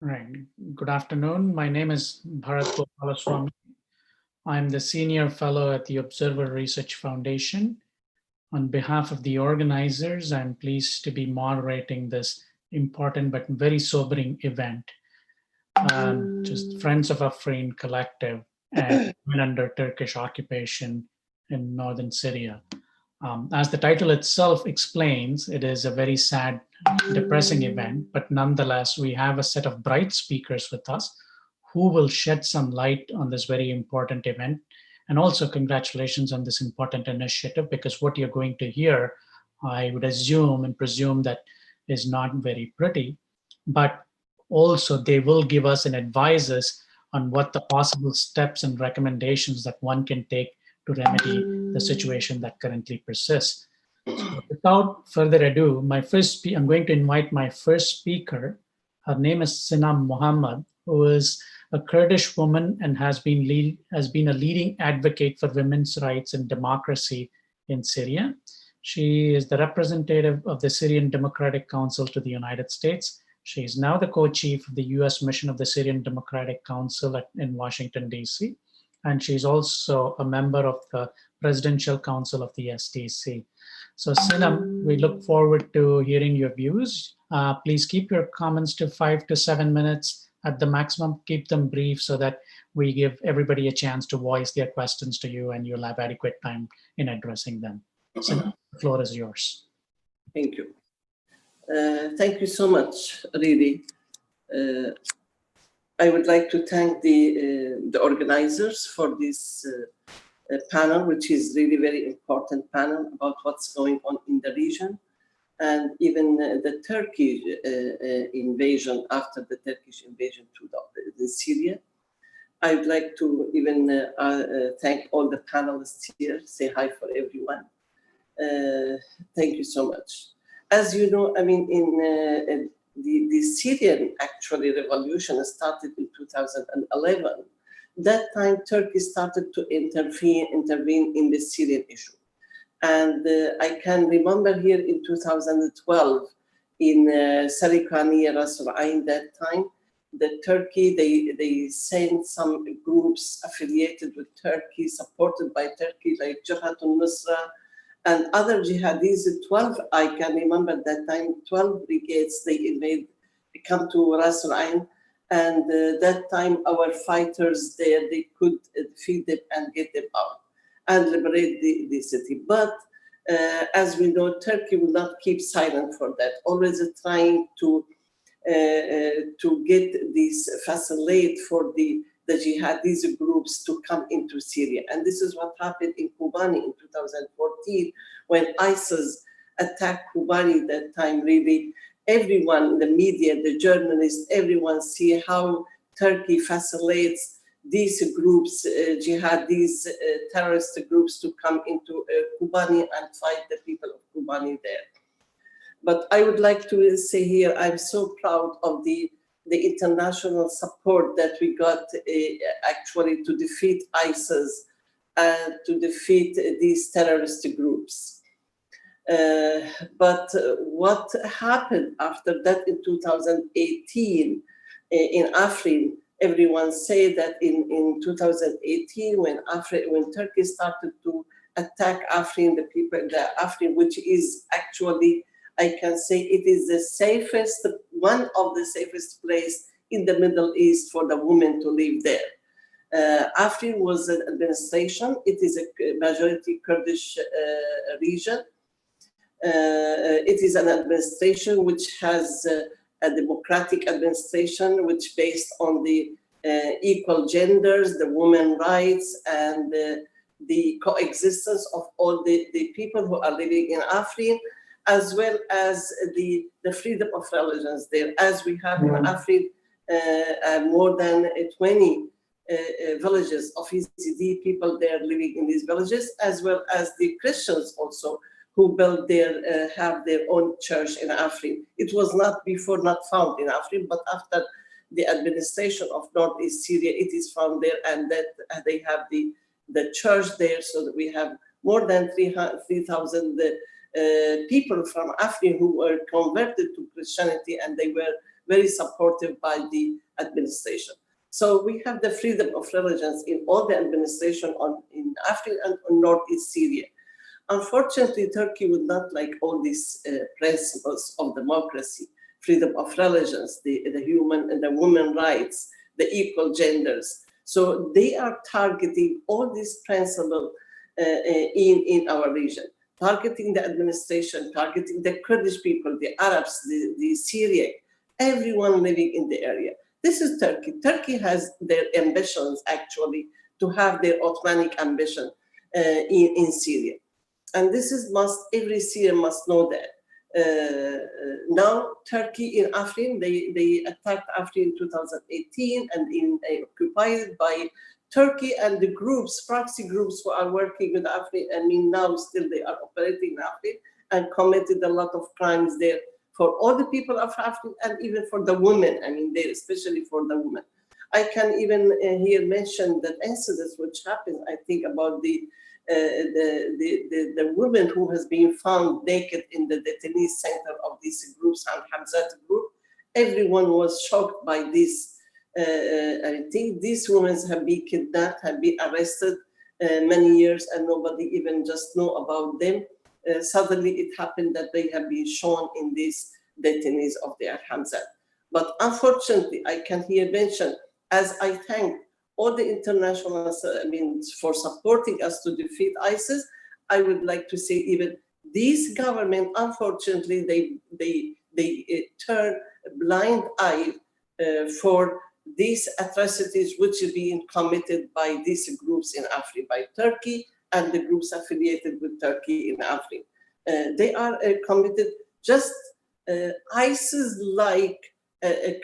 Right. Good afternoon. My name is Bharat Gopalaswamy. I'm the Senior Fellow at the Observer Research Foundation. On behalf of the organizers, I'm pleased to be moderating this important but very sobering event, just Friends of Afrin Collective and Women Under Turkish Occupation in northern Syria. As the title itself explains, it is a very sad, depressing event, but nonetheless, we have a set of bright speakers with us who will shed some light on this very important event. And also, congratulations on this important initiative, because what you're going to hear, I would assume and presume that is not very pretty, but also they will give us and advise us on what the possible steps and recommendations that one can take to remedy the situation that currently persists. So without further ado, I'm going to invite my first speaker. Her name is Sinam Muhammad, who is a Kurdish woman and has been a leading advocate for women's rights and democracy in Syria. She is the representative of the Syrian Democratic Council to the United States. She is now the co-chief of the U.S. mission of the Syrian Democratic Council in Washington, D.C., and she's also a member of the Presidential Council of the SDC. So Sinam, we look forward to hearing your views. Please keep your comments to 5 to 7 minutes at the maximum. Keep them brief so that we give everybody a chance to voice their questions to you and you'll have adequate time in addressing them. Sinam, the floor is yours. Thank you. Thank you so much, really. I would like to thank the organizers for this panel, which is really very important panel about what's going on in the region, and even the Turkish invasion, after the Turkish invasion to Syria. I would like to even thank all the panelists here, say hi for everyone. Thank you so much. As you know, I mean, in the Syrian actually revolution started in 2011. That time, Turkey started to intervene in the Syrian issue. And I can remember here in 2012, in Sarikani, Ras Al Ain, that time, the Turkey, they sent some groups affiliated with Turkey, supported by Turkey, like Jabhat al-Nusra, and other jihadis, 12, I can remember that time, 12 brigades, they come to Ras Al Ain, and that time our fighters there, they could defeat them and get them out and liberate the city. But as we know, Turkey will not keep silent for that, always trying to get this facilitate for the jihadist groups to come into Syria. And this is what happened in Kobani in 2014, when ISIS attacked Kobani that time. Really, everyone, the media, the journalists, everyone see how Turkey facilitates these groups, jihadist terrorist groups, to come into Kobani and fight the people of Kobani there. But I would like to say here, I'm so proud of the international support that we got actually to defeat ISIS and to defeat these terrorist groups. But what happened after that in 2018 in Afrin, everyone say that in 2018, when Turkey started to attack Afrin, the Afrin, which is actually, I can say it is the safest, one of the safest place in the Middle East for the women to live there. Afrin was an administration. It is a majority Kurdish region. It is an administration which has a democratic administration, which based on the equal genders, the women rights, and the coexistence of all the people who are living in Afrin, as well as the freedom of religions there. As we have in Afrin more than 20 villages of Yazidi people there living in these villages, as well as the Christians also, who built their, have their own church in Afrin. It was not before not found in Afrin, but after the administration of Northeast Syria, it is found there, and that they have the church there, so that we have more than 3,000 people from Afrin who were converted to Christianity, and they were very supportive by the administration. So we have the freedom of religions in all the administration in Africa and on northeast Syria. Unfortunately, Turkey would not like all these principles of democracy, freedom of religions, the human and the women rights, the equal genders. So they are targeting all these principles in our region, targeting the administration, targeting the Kurdish people, the Arabs, the Syrian, everyone living in the area. This is Turkey. Turkey has their ambitions actually to have their Ottomanic ambition in Syria. And this is every Syrian must know that. Now, Turkey in Afrin, they attacked Afrin in 2018 and occupied by Turkey and the groups, proxy groups who are working with Afrin. I mean, now still they are operating in Afrin and committed a lot of crimes there for all the people of Afrin and even for the women. I mean, especially for the women. I can even here mention that incidents which happened, I think, about the woman who has been found naked in the detainee center of these groups, Al Hamzat group. Everyone was shocked by this. I think these women have been kidnapped, have been arrested many years, and nobody even just know about them. Suddenly it happened that they have been shown in these detainees of the Al Hamzat. But unfortunately, I can here mention, as I thank all the internationals, for supporting us to defeat ISIS, I would like to say even this government, unfortunately, they turn a blind eye for these atrocities which are being committed by these groups in Afrin, by Turkey and the groups affiliated with Turkey in Afrin. They are committed just ISIS-like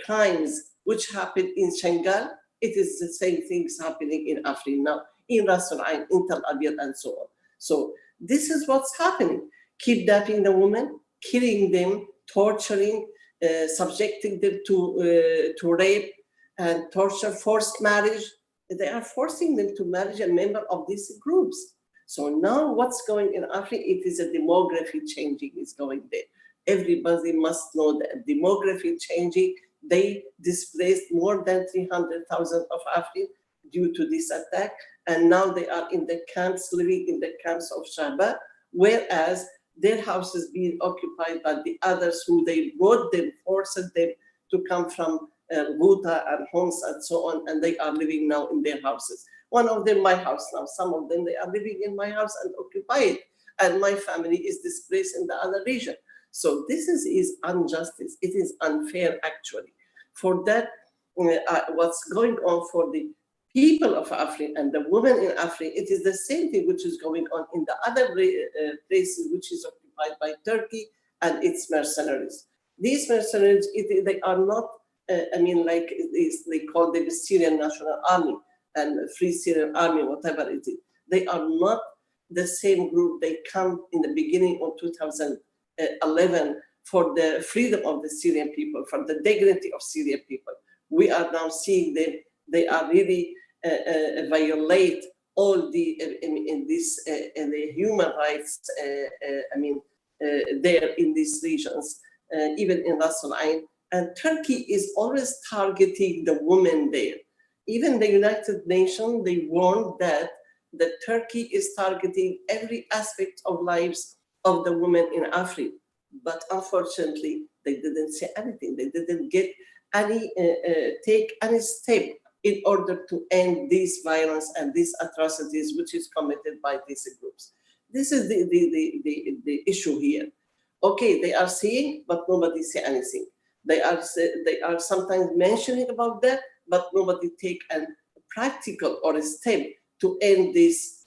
crimes which happened in Shangal. It is the same things happening in Afrin now, in Ras Al Ain, in Tel Abyad, and so on. So this is what's happening: kidnapping the women, killing them, torturing, subjecting them to rape and torture, forced marriage. They are forcing them to marry a member of these groups. So now what's going in Afrin? It is a demography changing is going there. Everybody must know that demography changing. They displaced more than 300,000 of Afrin due to this attack, and now they are in the camps, living in the camps of Shahba, whereas their houses being occupied by the others who they brought them, forced them to come from Ghouta and Homs and so on, and they are living now in their houses. One of them, my house now. Some of them, they are living in my house and occupied, and my family is displaced in the other region. So this is injustice. It is unfair, actually. For that, what's going on for the people of Afrin and the women in Afrin, it is the same thing which is going on in the other places which is occupied by Turkey and its mercenaries. These mercenaries, they are not, like they call them the Syrian National Army and Free Syrian Army, whatever it is. They are not the same group. They come in the beginning of 2011 for the freedom of the Syrian people, for the dignity of Syrian people. We are now seeing them. They are really violate all the the human rights. There in these regions, even in Ras Al Ain. And Turkey is always targeting the women there. Even the United Nations, they warned that Turkey is targeting every aspect of lives of the women in Africa. But unfortunately, they didn't say anything. They didn't get any take any step in order to end this violence and these atrocities which is committed by these groups. This is the issue here. Okay, they are saying, but nobody say anything. They are sometimes mentioning about that, but nobody take a practical or a step to end these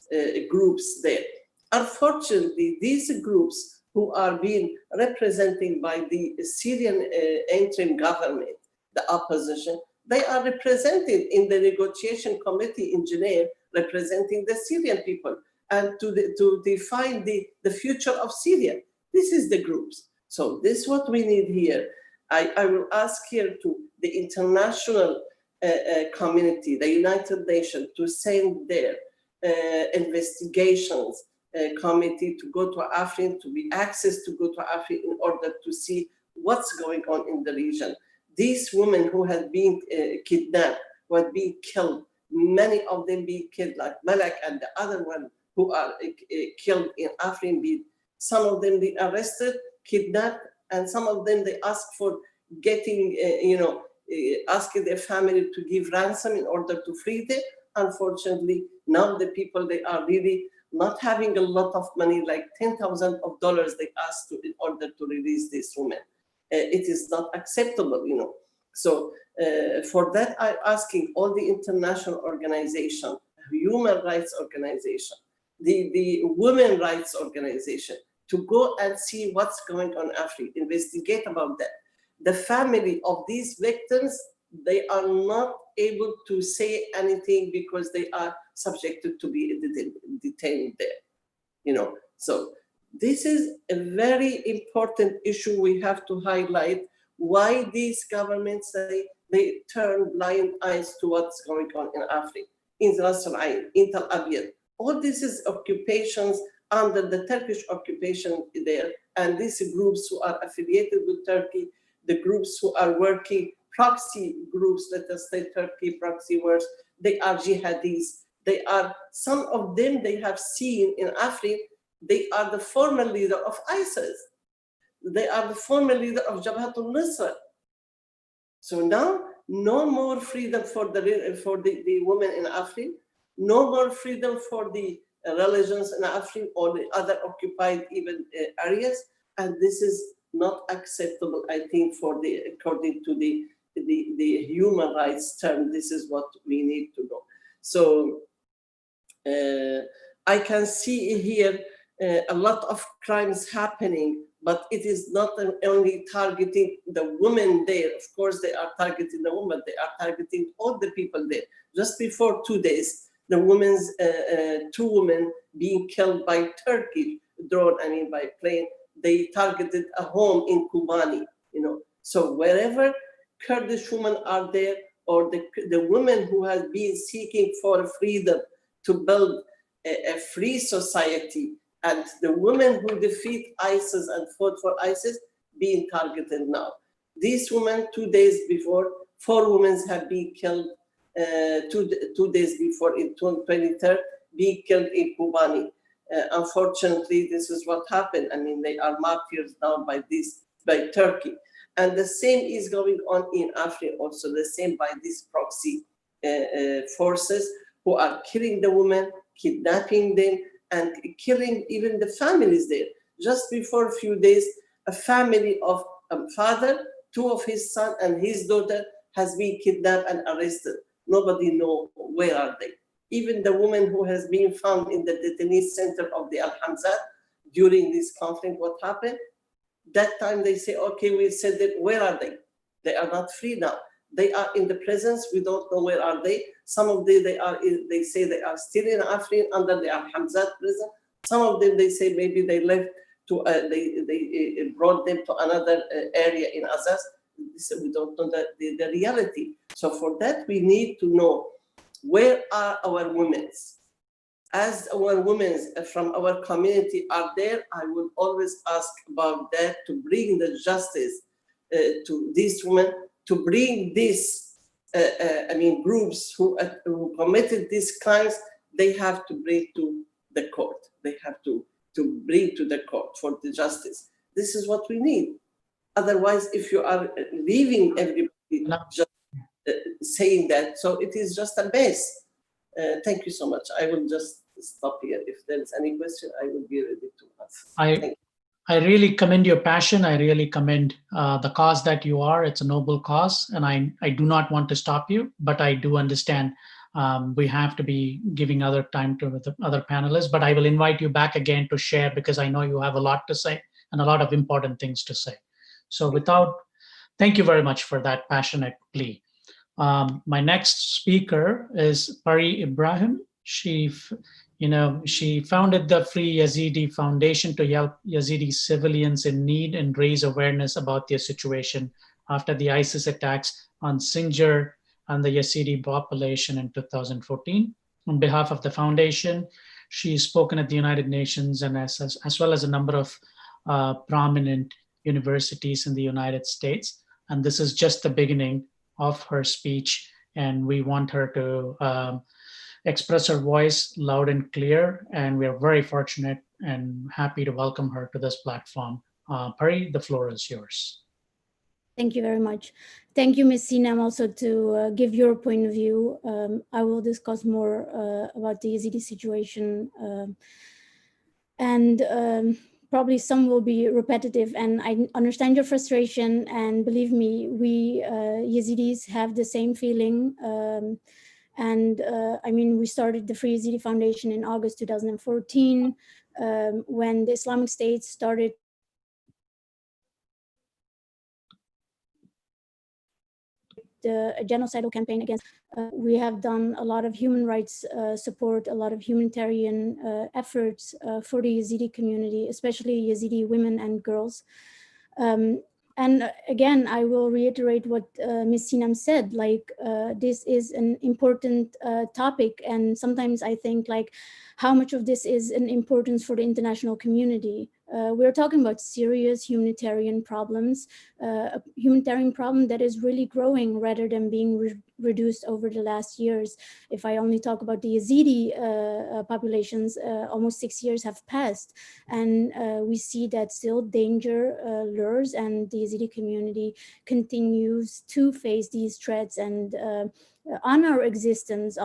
groups there. Unfortunately, these groups who are being represented by the Syrian interim government, the opposition, they are represented in the negotiation committee in Geneva, representing the Syrian people and to define the future of Syria. This is the groups. So this is what we need here. I will ask here to the international community, the United Nations, to send their investigations committee to go to Afrin, to be access to go to Afrin in order to see what's going on in the region. these women who had been kidnapped, who had been killed, many of them being killed, like Malak and the other one who are killed in Afrin, some of them they arrested, kidnapped, and some of them they asked for getting, asking their family to give ransom in order to free them. Unfortunately, now the people, they are really not having a lot of money, like $10,000 they asked to, in order to release this woman. It is not acceptable, So for that, I'm asking all the international organization, human rights organization, the women rights organization, to go and see what's going on in Africa, investigate about that. The family of these victims, they are not able to say anything because they are subjected to be detained there, So this is a very important issue we have to highlight, why these governments, they turn blind eyes to what's going on in Africa, in Ras Al Ain, in Tel Abyad. All this is occupations under the Turkish occupation there, and these groups who are affiliated with Turkey, the groups who are working, proxy groups, let us say Turkey proxy wars, they are jihadis. They are, some of them they have seen in Africa, they are the former leader of ISIS. They are the former leader of Jabhat al-Nusra. So now, no more freedom for the women in Africa, no more freedom for the religions in Africa or the other occupied even areas, and this is not acceptable, I think, according to the human rights term. This is what we need to know. So I can see here a lot of crimes happening, but it is not only targeting the women there. Of course, they are targeting the women. They are targeting all the people there. Just before 2 days, the two women being killed by Turkish drone, by plane. They targeted a home in Kobani, So wherever Kurdish women are there, or the women who have been seeking for freedom to build a free society, and the women who defeat ISIS and fought for ISIS being targeted now. These women, 2 days before, 4 women have been killed, 2 days before, in 23rd, being killed in Kobani. Unfortunately, this is what happened. They are martyrs now by Turkey. And the same is going on in Africa also, the same by these proxy forces who are killing the women, kidnapping them, and killing even the families there. Just before a few days, a family of a father, 2 of his son and his daughter has been kidnapped and arrested. Nobody knows where are they. Even the woman who has been found in the detainee center of the Al-Hamzat during this conflict, what happened? That time they say, okay, we said that, where are they? They are not free now. They are in the prisons. We don't know where are they. Some of them, they say they are still in Afrin under the Al-Hamzat prison. Some of them, they say maybe they left to, they brought them to another area in Azaz. We don't know the reality. So for that, we need to know, where are our women? As our women from our community are there, I will always ask about that, to bring the justice to these women, to bring these, groups who committed these crimes, they have to bring to the court. They have to bring to the court for the justice. This is what we need. Otherwise, if you are leaving everybody just saying that, so it is just a mess. Thank you so much. I will just stop here. If there is any question, I will be ready to answer. I really commend your passion. I really commend the cause that you are. It's a noble cause, and I do not want to stop you, but I do understand we have to be giving other time to the other panelists. But I will invite you back again to share, because I know you have a lot to say and a lot of important things to say. So thank you very much for that passionate plea. My next speaker is Pari Ibrahim. She founded the Free Yazidi Foundation to help Yazidi civilians in need and raise awareness about their situation after the ISIS attacks on Sinjar and the Yazidi population in 2014. On behalf of the foundation, she's spoken at the United Nations and as well as a number of prominent universities in the United States. And this is just the beginning of her speech. And we want her to express her voice loud and clear. And we are very fortunate and happy to welcome her to this platform. Pari, the floor is yours. Thank you very much. Thank you, Ms. Sinem, also to give your point of view. I will discuss more about the Yazidi situation, and probably some will be repetitive, and I understand your frustration, and believe me, we Yazidis have the same feeling. I mean, we started the Free Yazidi Foundation in August 2014, when the Islamic State started a genocidal campaign against. We have done a lot of human rights support, a lot of humanitarian efforts for the Yazidi community, especially Yazidi women and girls. And again, I will reiterate what Ms. Sinem said, like this is an important topic. And sometimes I think like how much of this is an importance for the international community. We're talking about serious humanitarian problems, a humanitarian problem that is really growing rather than being reduced over the last years. If I only talk about the Yazidi populations, almost 6 years have passed, and we see that still danger lures, and the Yazidi community continues to face these threats and on our existence,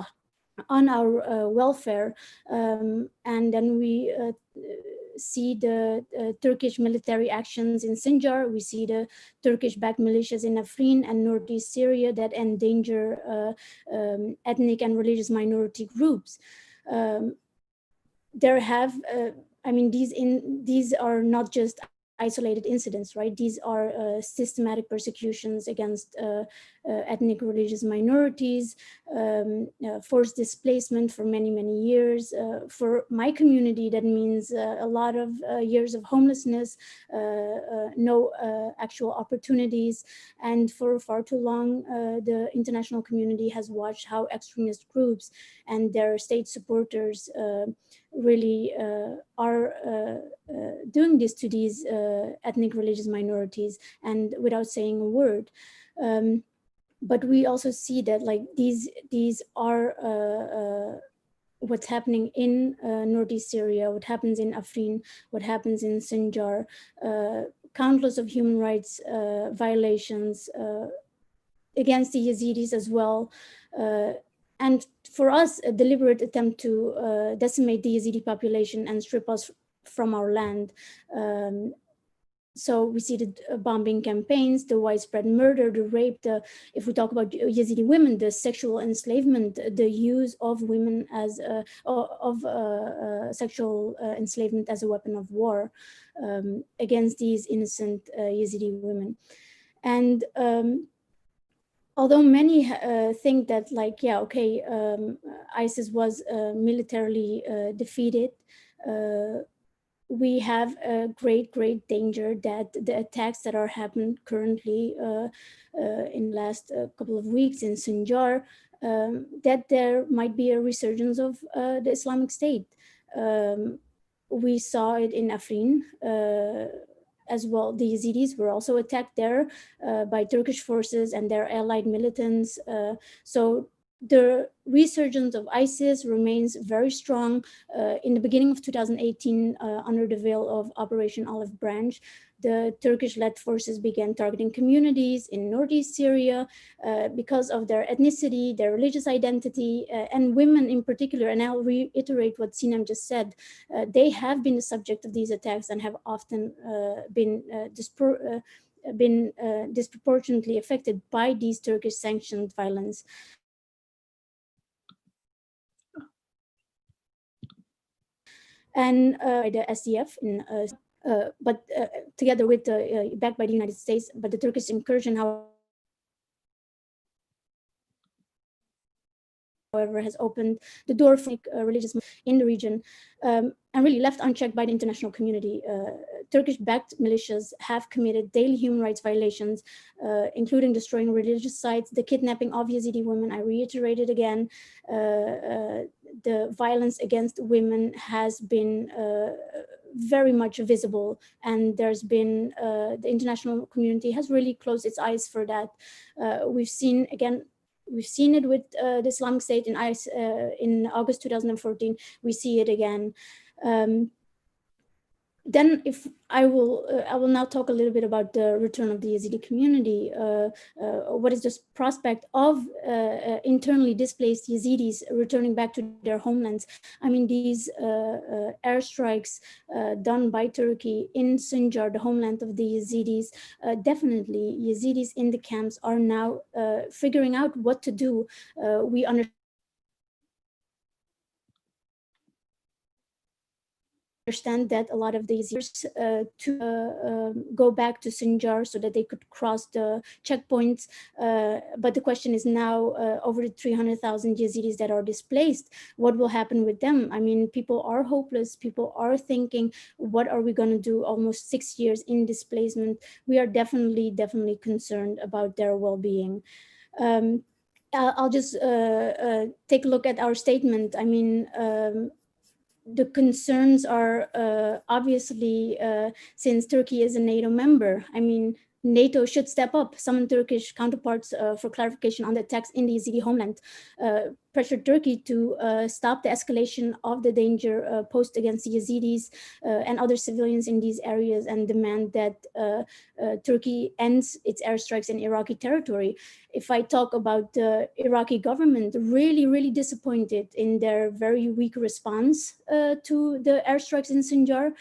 on our welfare. And then we see the Turkish military actions in Sinjar. We see the Turkish-backed militias in Afrin and northeast Syria that endanger ethnic and religious minority groups. There have, I mean, these are not just isolated incidents, right? These are systematic persecutions against ethnic religious minorities, forced displacement for many, many years. For my community, that means a lot of years of homelessness, no actual opportunities. And for far too long, the international community has watched how extremist groups and their state supporters really are doing this to these ethnic religious minorities, and without saying a word. But we also see that like these are what's happening in northeast Syria, what happens in Afrin, what happens in Sinjar, countless of human rights violations against the Yazidis as well. And for us, a deliberate attempt to decimate the Yazidi population and strip us from our land. So we see the bombing campaigns, the widespread murder, the rape, if we talk about Yazidi women, the sexual enslavement, the use of women as sexual enslavement as a weapon of war against these innocent Yazidi women. And although many think that like, yeah, okay, ISIS was militarily defeated, we have a great danger that the attacks that are happening currently in the last couple of weeks in Sinjar, that there might be a resurgence of the Islamic State. We saw it in Afrin as well. The Yazidis were also attacked there by Turkish forces and their allied militants. So the resurgence of ISIS remains very strong. In the beginning of 2018, under the veil of Operation Olive Branch, the Turkish-led forces began targeting communities in northeast Syria because of their ethnicity, their religious identity, and women in particular. And I'll reiterate what Sinem just said. They have been the subject of these attacks and have often been disproportionately affected by these Turkish-sanctioned violence. And by the SDF in but together with backed by the United States, but the Turkish incursion, however, has opened the door for religious in the region and really left unchecked by the international community. Turkish-backed militias have committed daily human rights violations, including destroying religious sites, the kidnapping of Yazidi women. I reiterated again, the violence against women has been very much visible, and there's been the international community has really closed its eyes for that. We've seen it with the Islamic State in August 2014. We see it again. Then if I will now talk a little bit about the return of the Yazidi community. What is this prospect of internally displaced Yazidis returning back to their homelands? I mean, these airstrikes done by Turkey in Sinjar, the homeland of the Yazidis, definitely Yazidis in the camps are now figuring out what to do. We understand that a lot of these years to go back to Sinjar so that they could cross the checkpoints. But the question is now over 300,000 Yazidis that are displaced, what will happen with them? I mean, people are hopeless. People are thinking, what are we going to do almost 6 years in displacement? We are definitely concerned about their well-being. I'll just take a look at our statement. I mean, the concerns are obviously, since Turkey is a NATO member, I mean, NATO should step up, summon Turkish counterparts for clarification on the attacks in the Yazidi homeland, pressure Turkey to stop the escalation of the danger posed against the Yazidis and other civilians in these areas, and demand that Turkey ends its airstrikes in Iraqi territory. If I talk about the Iraqi government, really disappointed in their very weak response to the airstrikes in Sinjar.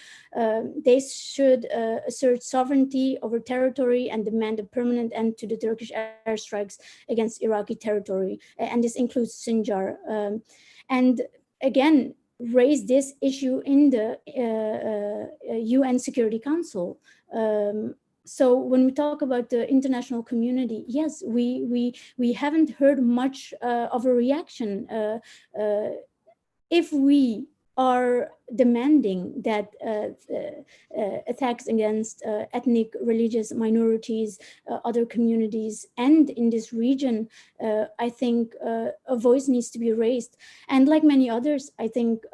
They should assert sovereignty over territory and demand a permanent end to the Turkish airstrikes against Iraqi territory. And this includes Sinjar. And again, raise this issue in the UN Security Council. So when we talk about the international community, yes, we haven't heard much of a reaction. If we are demanding that attacks against ethnic, religious minorities, other communities end in this region, I think a voice needs to be raised. And like many others, I think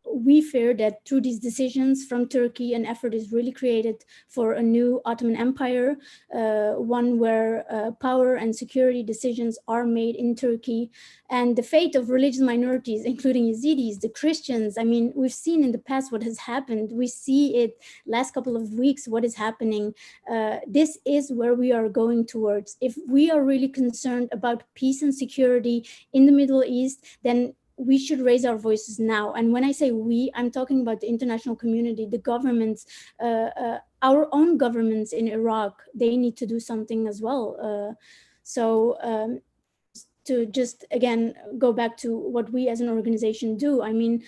we fear that through these decisions from Turkey, an effort is really created for a new Ottoman Empire, one where power and security decisions are made in Turkey. And the fate of religious minorities, including Yazidis, the Christians, I mean, we've seen in the past what has happened. We see it last couple of weeks, what is happening. This is where we are going towards. If we are really concerned about peace and security in the Middle East, then we should raise our voices now. And when I say we, I'm talking about the international community, the governments, our own governments in Iraq. They need to do something as well. So to just, again, go back to what we as an organization do, I mean,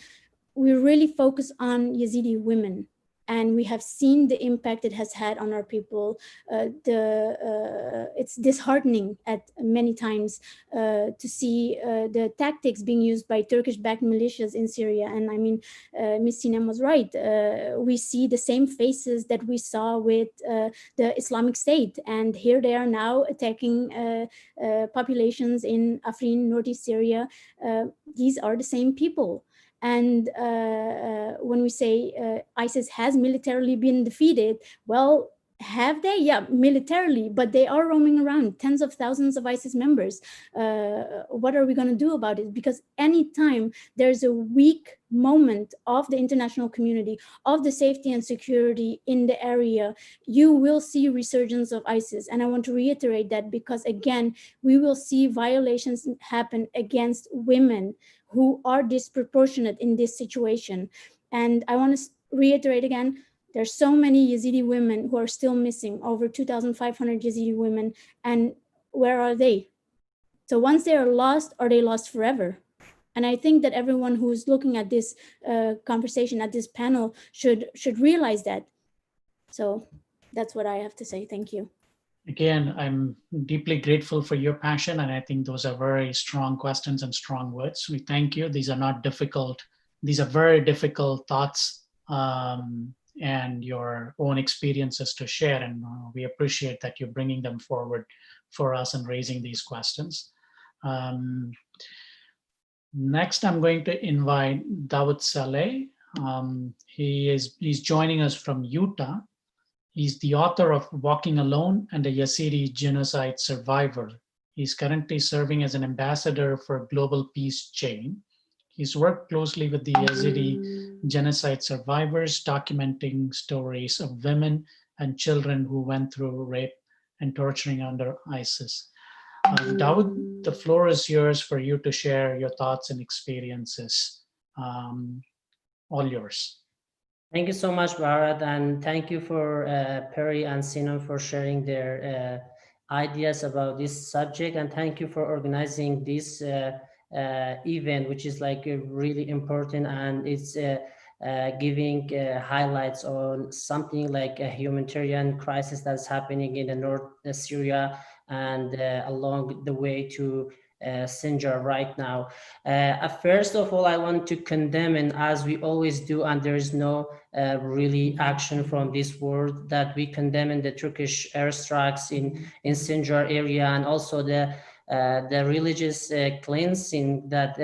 we really focus on Yazidi women. And we have seen the impact it has had on our people. It's disheartening at many times to see the tactics being used by Turkish-backed militias in Syria. And I mean, Ms. Sinem was right. We see the same faces that we saw with the Islamic State. And here they are now attacking populations in Afrin, northeast Syria. These are the same people. And when we say ISIS has militarily been defeated, well, have they? Yeah, militarily, but they are roaming around, tens of thousands of ISIS members. What are we going to do about it? Because anytime there's a weak moment of the international community, of the safety and security in the area, you will see resurgence of ISIS. And I want to reiterate that because, again, we will see violations happen against women who are disproportionate in this situation. And I want to reiterate again, there's so many Yazidi women who are still missing, over 2,500 Yazidi women, and where are they? So once they are lost forever? And I think that everyone who's looking at this conversation, at this panel, should realize that. So that's what I have to say. Thank you. Again, I'm deeply grateful for your passion, and I think those are very strong questions and strong words. We thank you. These are not difficult. These are very difficult thoughts and your own experiences to share, and we appreciate that you're bringing them forward for us and raising these questions. Next, I'm going to invite Dawood Saleh. He's joining us from Utah. He's the author of Walking Alone and a Yazidi Genocide Survivor. He's currently serving as an ambassador for Global Peace Chain. He's worked closely with the Yazidi genocide survivors, documenting stories of women and children who went through rape and torturing under ISIS. Dawood, the floor is yours for you to share your thoughts and experiences. All yours. Thank you so much, Bharat, and thank you for Perry and Sinan for sharing their ideas about this subject, and thank you for organizing this event, which is like really important, and it's giving highlights on something like a humanitarian crisis that's happening in the North Syria and along the way to Sinjar right now. First of all, I want to condemn, and as we always do, and there is no really action from this world, that we condemn in the Turkish airstrikes in Sinjar area, and also the religious cleansing that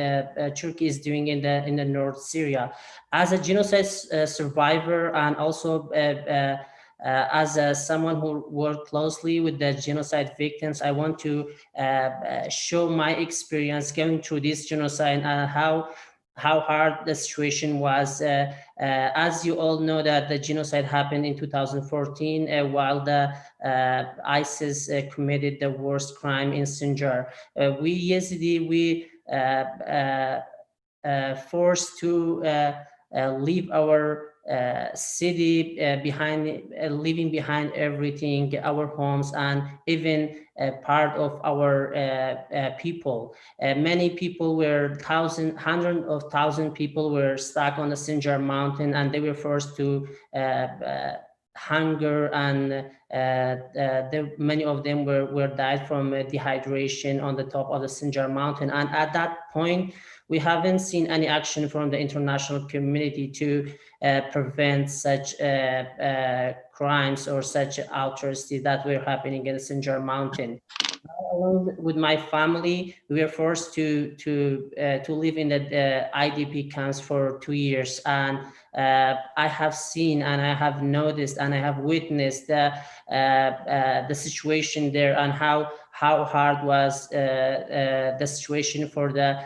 Turkey is doing in the North Syria. As a genocide survivor, and also as someone who worked closely with the genocide victims, I want to show my experience going through this genocide and how hard the situation was. As you all know, that the genocide happened in 2014 while the ISIS committed the worst crime in Sinjar. We Yazidi, we forced to leave our city behind, leaving behind everything, our homes, and even part of our people. Many people were, hundreds of thousands people were stuck on the Sinjar mountain, and they were forced to hunger, and many of them were died from dehydration on the top of the Sinjar mountain. And at that point, we haven't seen any action from the international community to prevent such crimes or such atrocities that were happening in the Sinjar mountain. Along with my family, we were forced to live in the IDP camps for 2 years, and I have seen, and I have noticed, and I have witnessed the situation there, and how hard was the situation for the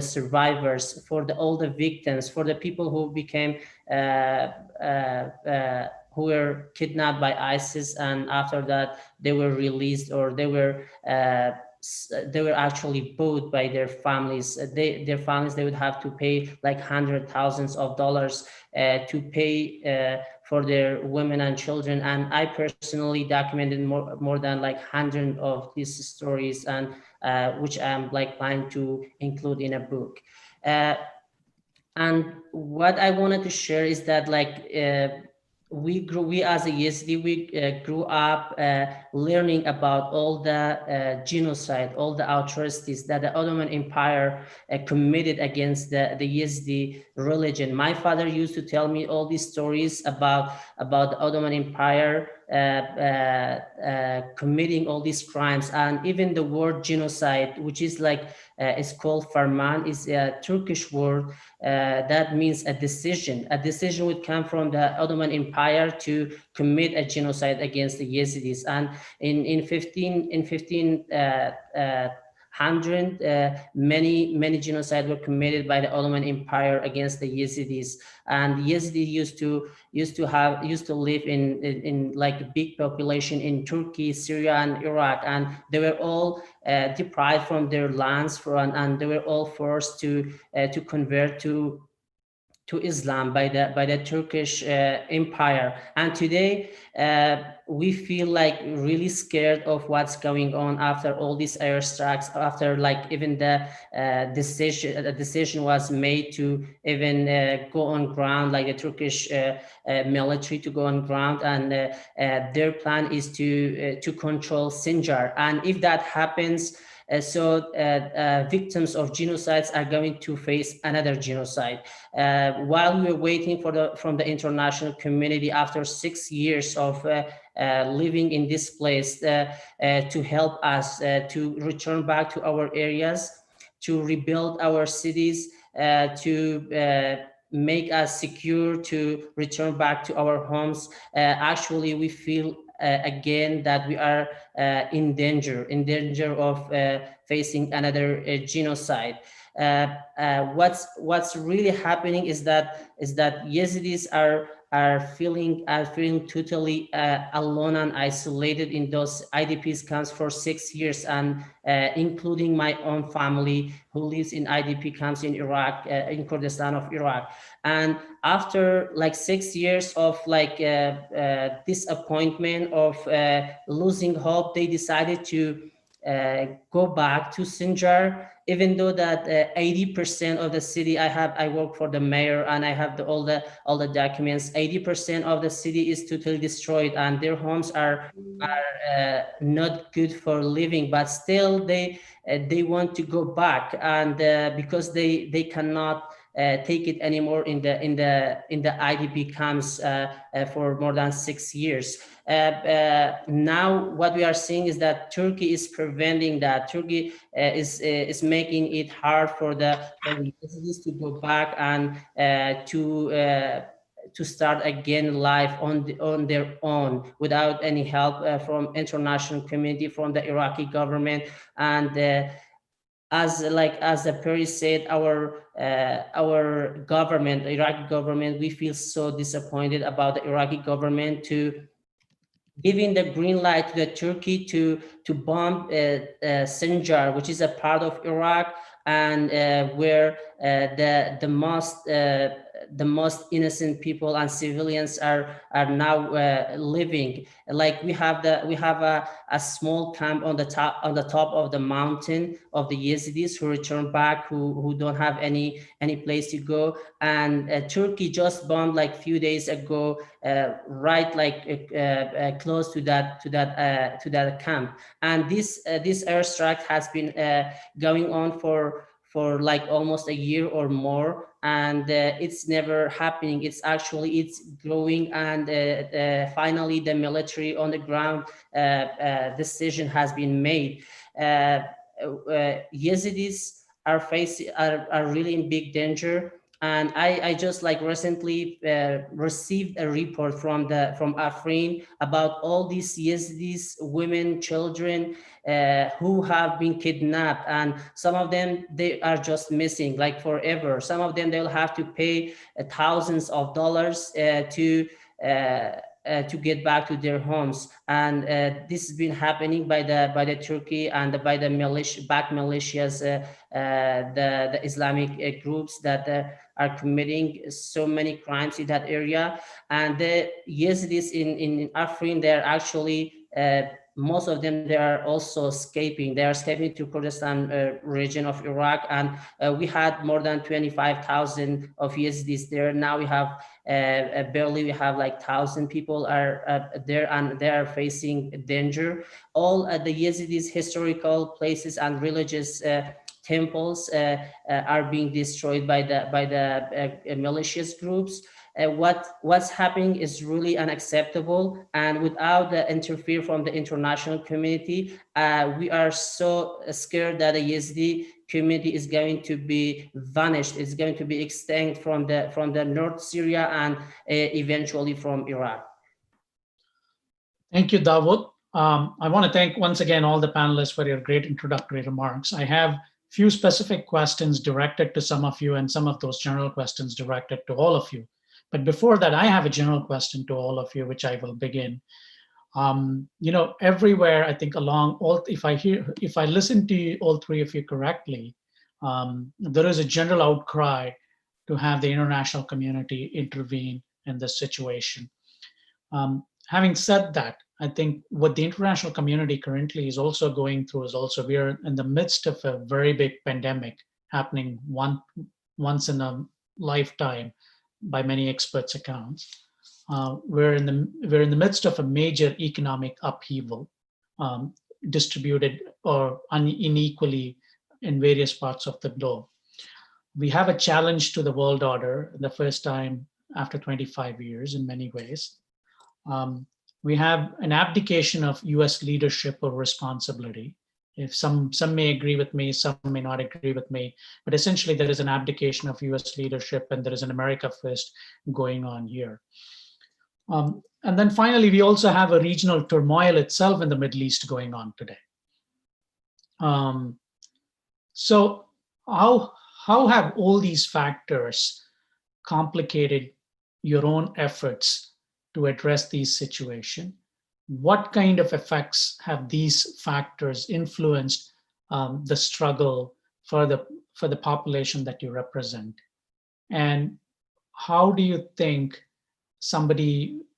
survivors, for all the victims, for the people who became who were kidnapped by ISIS, and after that they were released, or they were actually bought by their families. Their families, they would have to pay like $100,000s to pay for their women and children. And I personally documented more than like 100 of these stories, and which I'm like planning to include in a book. And what I wanted to share is that like we as a Yazidi, we grew up learning about all the genocide, all the atrocities that the Ottoman Empire committed against the Yazidi religion. My father used to tell me all these stories about the Ottoman Empire committing all these crimes. And even the word genocide, which is like it's called farman, is a Turkish word that means a decision. A decision would come from the Ottoman Empire to commit a genocide against the Yazidis. And in 1500, many genocides were committed by the Ottoman Empire against the Yazidis. And the Yazidis used to live in like a big population in Turkey, Syria, and Iraq, and they were all deprived from their lands, and they were all forced to convert to Islam by the Turkish Empire. And today we feel like really scared of what's going on after all these airstrikes, after like even the decision was made to even go on ground, like the Turkish military to go on ground, and their plan is to control Sinjar. And if that happens, victims of genocides are going to face another genocide. While we were waiting from the international community after 6 years of living in this place to help us to return back to our areas, to rebuild our cities, to make us secure to return back to our homes, actually we feel again that we are in danger of facing another genocide. What's really happening is that Yazidis are feeling totally alone and isolated in those IDPs camps for 6 years, and including my own family who lives in IDP camps in Iraq, in Kurdistan of Iraq. And after like 6 years of disappointment, of losing hope, they decided to go back to Sinjar, even though that 80% of the city, I work for the mayor and I have all the documents. 80% of the city is totally destroyed and their homes are not good for living, but still they want to go back, and because they cannot take it anymore in the IDP camps for more than 6 years. Now what we are seeing is that Turkey is preventing that. Turkey is making it hard for the Yazidis to go back and to start again life on their own without any help from international community, from the Iraqi government. And as the Perry said, our government, the Iraqi government, we feel so disappointed about the Iraqi government to giving the green light to the Turkey to bomb Sinjar, which is a part of Iraq, and where the most innocent people and civilians are now living. Like we have a small camp on the top of the mountain of the Yazidis who return back, who don't have any place to go. And Turkey just bombed like few days ago, right close to that camp. And this airstrike has been going on for like almost a year or more, and it's never happening. It's growing, and finally the military on the ground decision has been made. Yazidis are really in big danger. And I just recently received a report from Afrin about all these Yazidis, women, children who have been kidnapped, and some of them, they are just missing like forever. Some of them, they'll have to pay thousands of dollars to get back to their homes. And this has been happening by the Turkey and by the militias, the Islamic groups that are committing so many crimes in that area. And the Yazidis in Afrin, they're actually most of them, they are also escaping. They are escaping to Kurdistan region of Iraq, and we had more than 25,000 of Yazidis there. Now we have barely, we have like 1,000 people are there, and they are facing danger. All the Yazidis' historical places and religious temples are being destroyed by the malicious groups. What's happening is really unacceptable, and without the interfere from the international community, we are so scared that the Yazidi community is going to be vanished. It's going to be extinct from the North Syria and eventually from Iraq. Thank you, Dawood. I want to thank once again all the panelists for your great introductory remarks. I have few specific questions directed to some of you and some of those general questions directed to all of you. But before that, I have a general question to all of you, which I will begin. Everywhere, I think along all, if I listen to all three of you correctly, there is a general outcry to have the international community intervene in this situation. Having said that, I think what the international community currently is also going through is also, we are in the midst of a very big pandemic happening once in a lifetime by many experts' accounts. We're in the midst of a major economic upheaval, distributed or unequally in various parts of the globe. We have a challenge to the world order, the first time after 25 years in many ways. We have an abdication of US leadership or responsibility If some may agree with me, some may not agree with me, but essentially there is an abdication of US leadership and there is an America first going on here. And then finally, we also have a regional turmoil itself in the Middle East going on today. So how have all these factors complicated your own efforts to address these situations? What kind of effects have these factors influenced the struggle for the population that you represent? And how do you think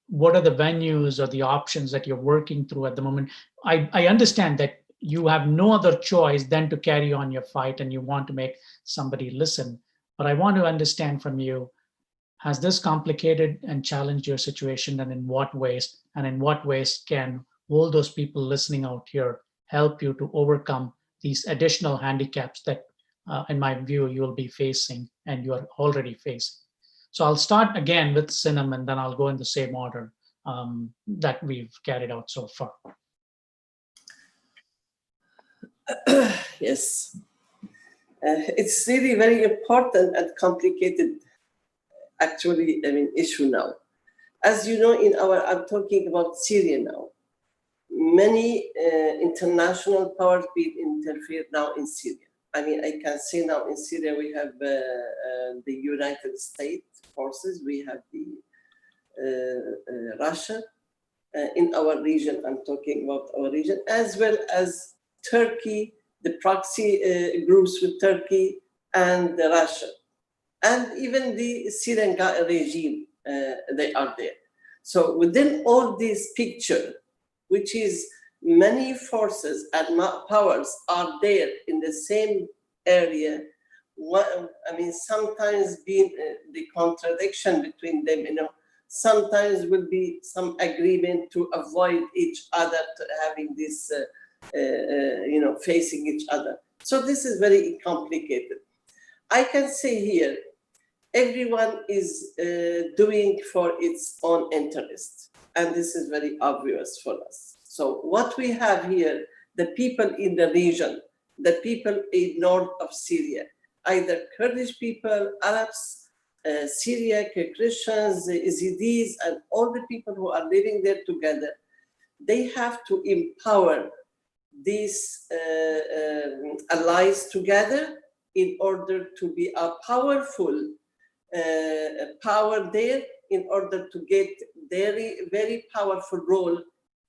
what are the venues or the options that you're working through at the moment? I understand that you have no other choice than to carry on your fight and you want to make somebody listen. But I want to understand from you, has this complicated and challenged your situation, and in what ways? And in what ways can all those people listening out here help you to overcome these additional handicaps that, in my view, you will be facing and you are already facing? So I'll start again with Sinem, and then I'll go in the same order that we've carried out so far. Yes, it's really very important and complicated, actually, issue now. As you know, I'm talking about Syria now. Many international powers be interfered now in Syria. I can say now in Syria we have the United States forces, we have the Russia in our region. I'm talking about our region, as well as Turkey, the proxy groups with Turkey and Russia, and even the Syrian regime, they are there. So within all this picture, which is many forces and powers are there in the same area, sometimes being the contradiction between them, sometimes will be some agreement to avoid each other, to having this, facing each other. So this is very complicated. I can say here, everyone is doing for its own interest, and this is very obvious for us. So what we have here, the people in the region, the people in north of Syria, either Kurdish people, Arabs, Syriac, Christians, Yazidis, and all the people who are living there together, they have to empower these allies together in order to be a powerful power there, in order to get very, very powerful role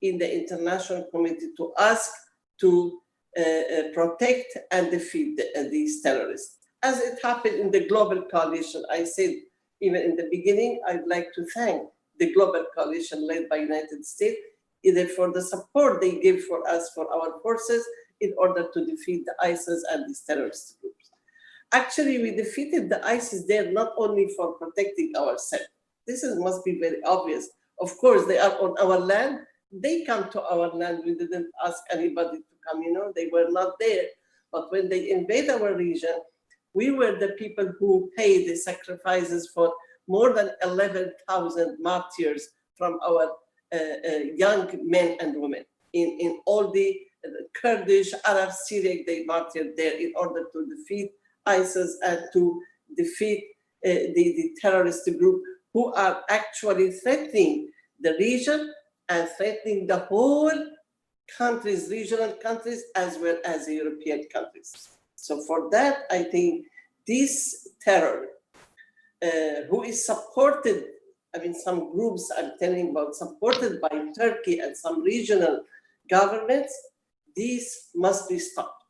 in the international community to ask to protect and defeat these terrorists. As it happened in the global coalition, I said even in the beginning, I'd like to thank the global coalition led by United States, either for the support they give for us, for our forces, in order to defeat the ISIS and these terrorist groups. Actually, we defeated the ISIS there not only for protecting ourselves. This must be very obvious. Of course, they are on our land. They come to our land. We didn't ask anybody to come, they were not there. But when they invade our region, we were the people who paid the sacrifices for more than 11,000 martyrs from our young men and women. In all the Kurdish, Arab, Syriac, they martyred there in order to defeat ISIS and to defeat the terrorist group who are actually threatening the region and threatening the whole countries, regional countries, as well as the European countries. So for that, I think this terror, who is supported, some groups I'm telling about, supported by Turkey and some regional governments, these must be stopped.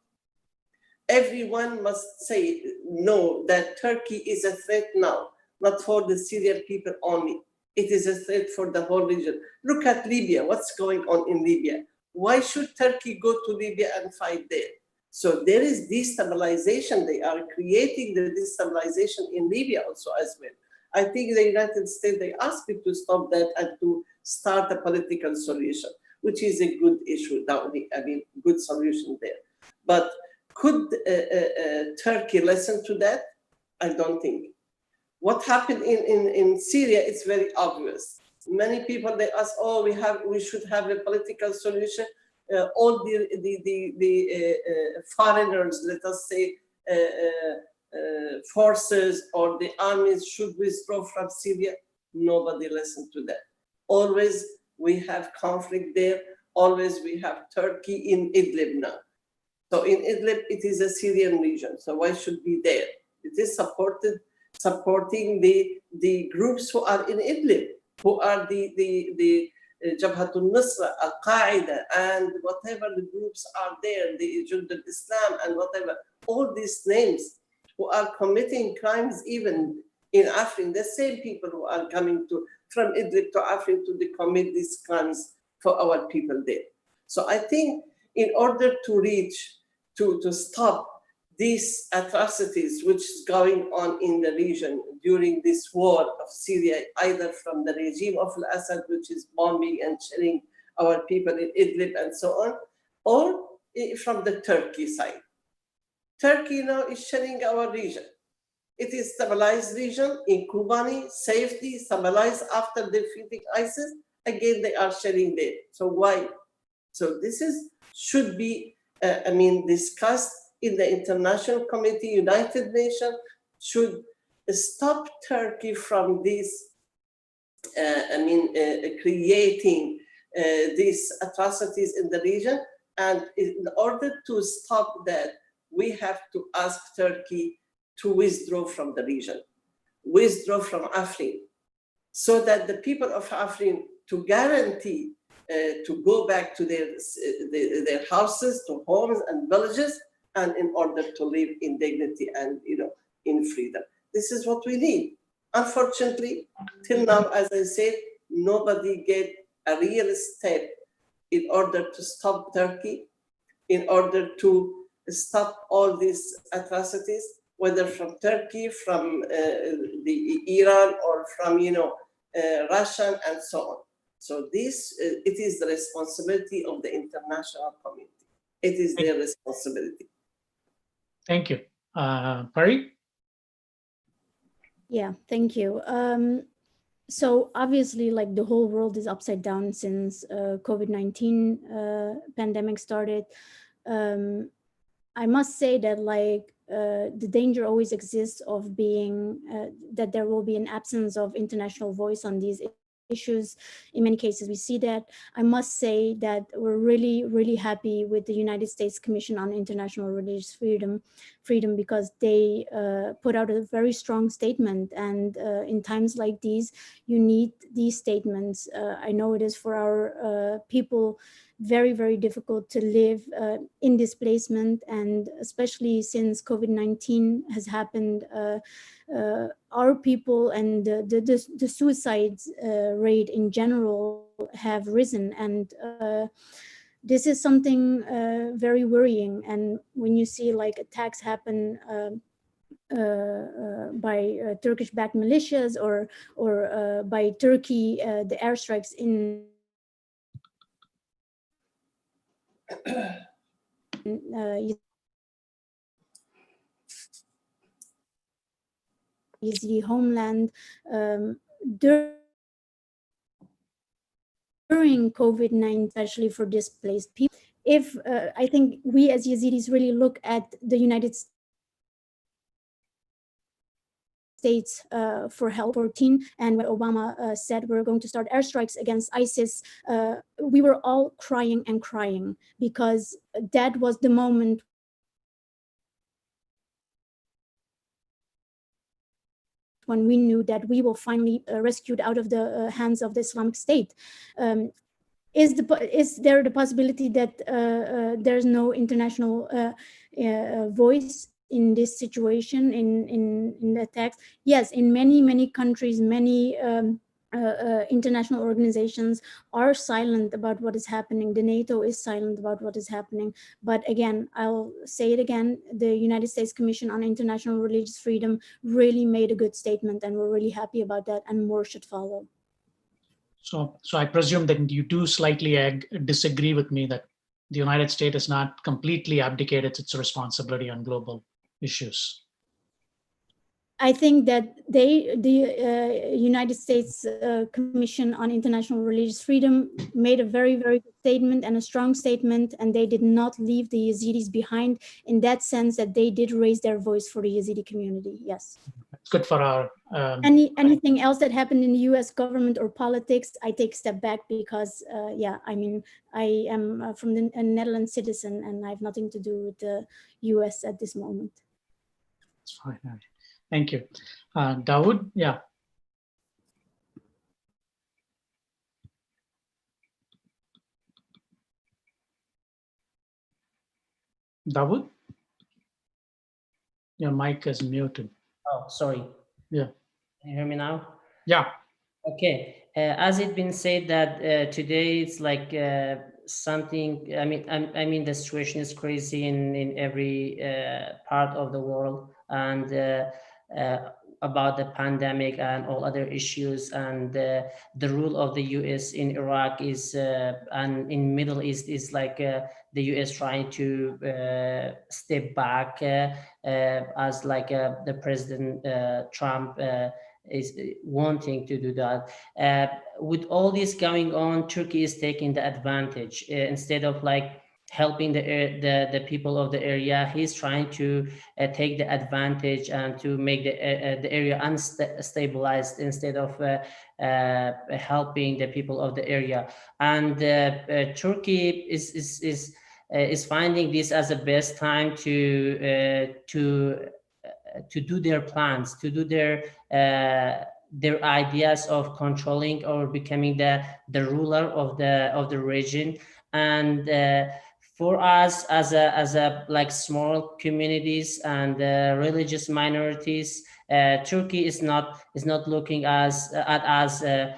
Everyone must say no, that Turkey is a threat now, not for the Syrian people only. It is a threat for the whole region. Look at Libya, what's going on in Libya? Why should Turkey go to Libya and fight there? So there is destabilization. They are creating the destabilization in Libya also as well. I think the United States, they asked it to stop that and to start a political solution, which is a good issue, good solution there. But could Turkey listen to that? I don't think. What happened in Syria is very obvious. Many people, they ask, we should have a political solution. all the foreigners, let us say, forces or the armies should withdraw from Syria. Nobody listened to that. Always we have conflict there. Always we have Turkey in Idlib now. So in Idlib, it is a Syrian region. So why should be there? It is supporting the groups who are in Idlib, who are the Jabhatul Nusra, Al-Qaeda, and whatever the groups are there, the Jund al-Islam and whatever, all these names who are committing crimes even in Afrin, the same people who are coming from Idlib to Afrin to commit these crimes for our people there. So I think in order to reach, to stop these atrocities which is going on in the region during this war of Syria, either from the regime of Al-Assad, which is bombing and killing our people in Idlib and so on, or from the Turkey side. Turkey now is shelling our region. It is stabilized region in Kobani, safety, stabilized after defeating ISIS. Again, they are shelling there. So why? So this should be, discussed in the International Committee, United Nations should stop Turkey from this, creating these atrocities in the region. And in order to stop that, we have to ask Turkey to withdraw from the region, withdraw from Afrin, so that the people of Afrin to guarantee to go back to their houses, to homes and villages, and in order to live in dignity and in freedom. This is what we need. Unfortunately, till now, as I said, nobody gave a real step in order to stop Turkey, in order to stop all these atrocities, whether from Turkey, from the Iran, or from Russia, and so on. So this it is the responsibility of the international community. It is their responsibility. Thank you. Pari? Yeah, thank you. So obviously, like, the whole world is upside down since COVID-19 pandemic started. I must say that, like, the danger always exists of being that there will be an absence of international voice on these issues. In many cases, we see that. I must say that we're really, really happy with the United States Commission on International Religious Freedom, because they put out a very strong statement. And in times like these, you need these statements. I know it is for our people very, very difficult to live in displacement, and especially since COVID-19 has happened, our people and the suicide rate in general have risen, and this is something very worrying. And when you see, like, attacks happen by Turkish-backed militias, or by Turkey, the airstrikes in Yazidi homeland during COVID-19, especially for displaced people. If I think we as Yazidis really look at the United States for help, 14, and when Obama said we're going to start airstrikes against ISIS, we were all crying and crying, because that was the moment when we knew that we will finally rescued out of the hands of the Islamic State. Is there the possibility that there's no international voice in this situation, in the attacks? Yes, in many countries, many international organizations are silent about what is happening. The NATO is silent about what is happening. But again, I'll say it again, the United States Commission on International Religious Freedom really made a good statement, and we're really happy about that, and more should follow. So I presume that you do slightly disagree with me that the United States has not completely abdicated its responsibility on global issues. I think that the United States Commission on International Religious Freedom made a very, very good statement and a strong statement, and they did not leave the Yazidis behind in that sense that they did raise their voice for the Yazidi community. Yes. It's good for our. Anything else that happened in the U.S. government or politics, I take a step back because, yeah, I mean, I am from a Netherlands citizen and I have nothing to do with the U.S. at this moment. It's fine. Thank you. Dawood, yeah. Dawood? Your mic is muted. Oh, sorry. Yeah. Can you hear me now? Yeah. Okay. As it been said that today it's like something. I mean, the situation is crazy in every part of the world, and about the pandemic and all other issues, and the rule of the U.S. in Iraq is and in Middle East is like the U.S. trying to step back as like the President Trump is wanting to do that. With all this going on, Turkey is taking the advantage instead of like helping the people of the area. He's trying to take the advantage and to make the area unstabilized instead of helping the people of the area. And Turkey is finding this as the best time to do their plans, to do their ideas of controlling or becoming the ruler of the region. And for us as a like small communities and religious minorities, Turkey is not looking at us as a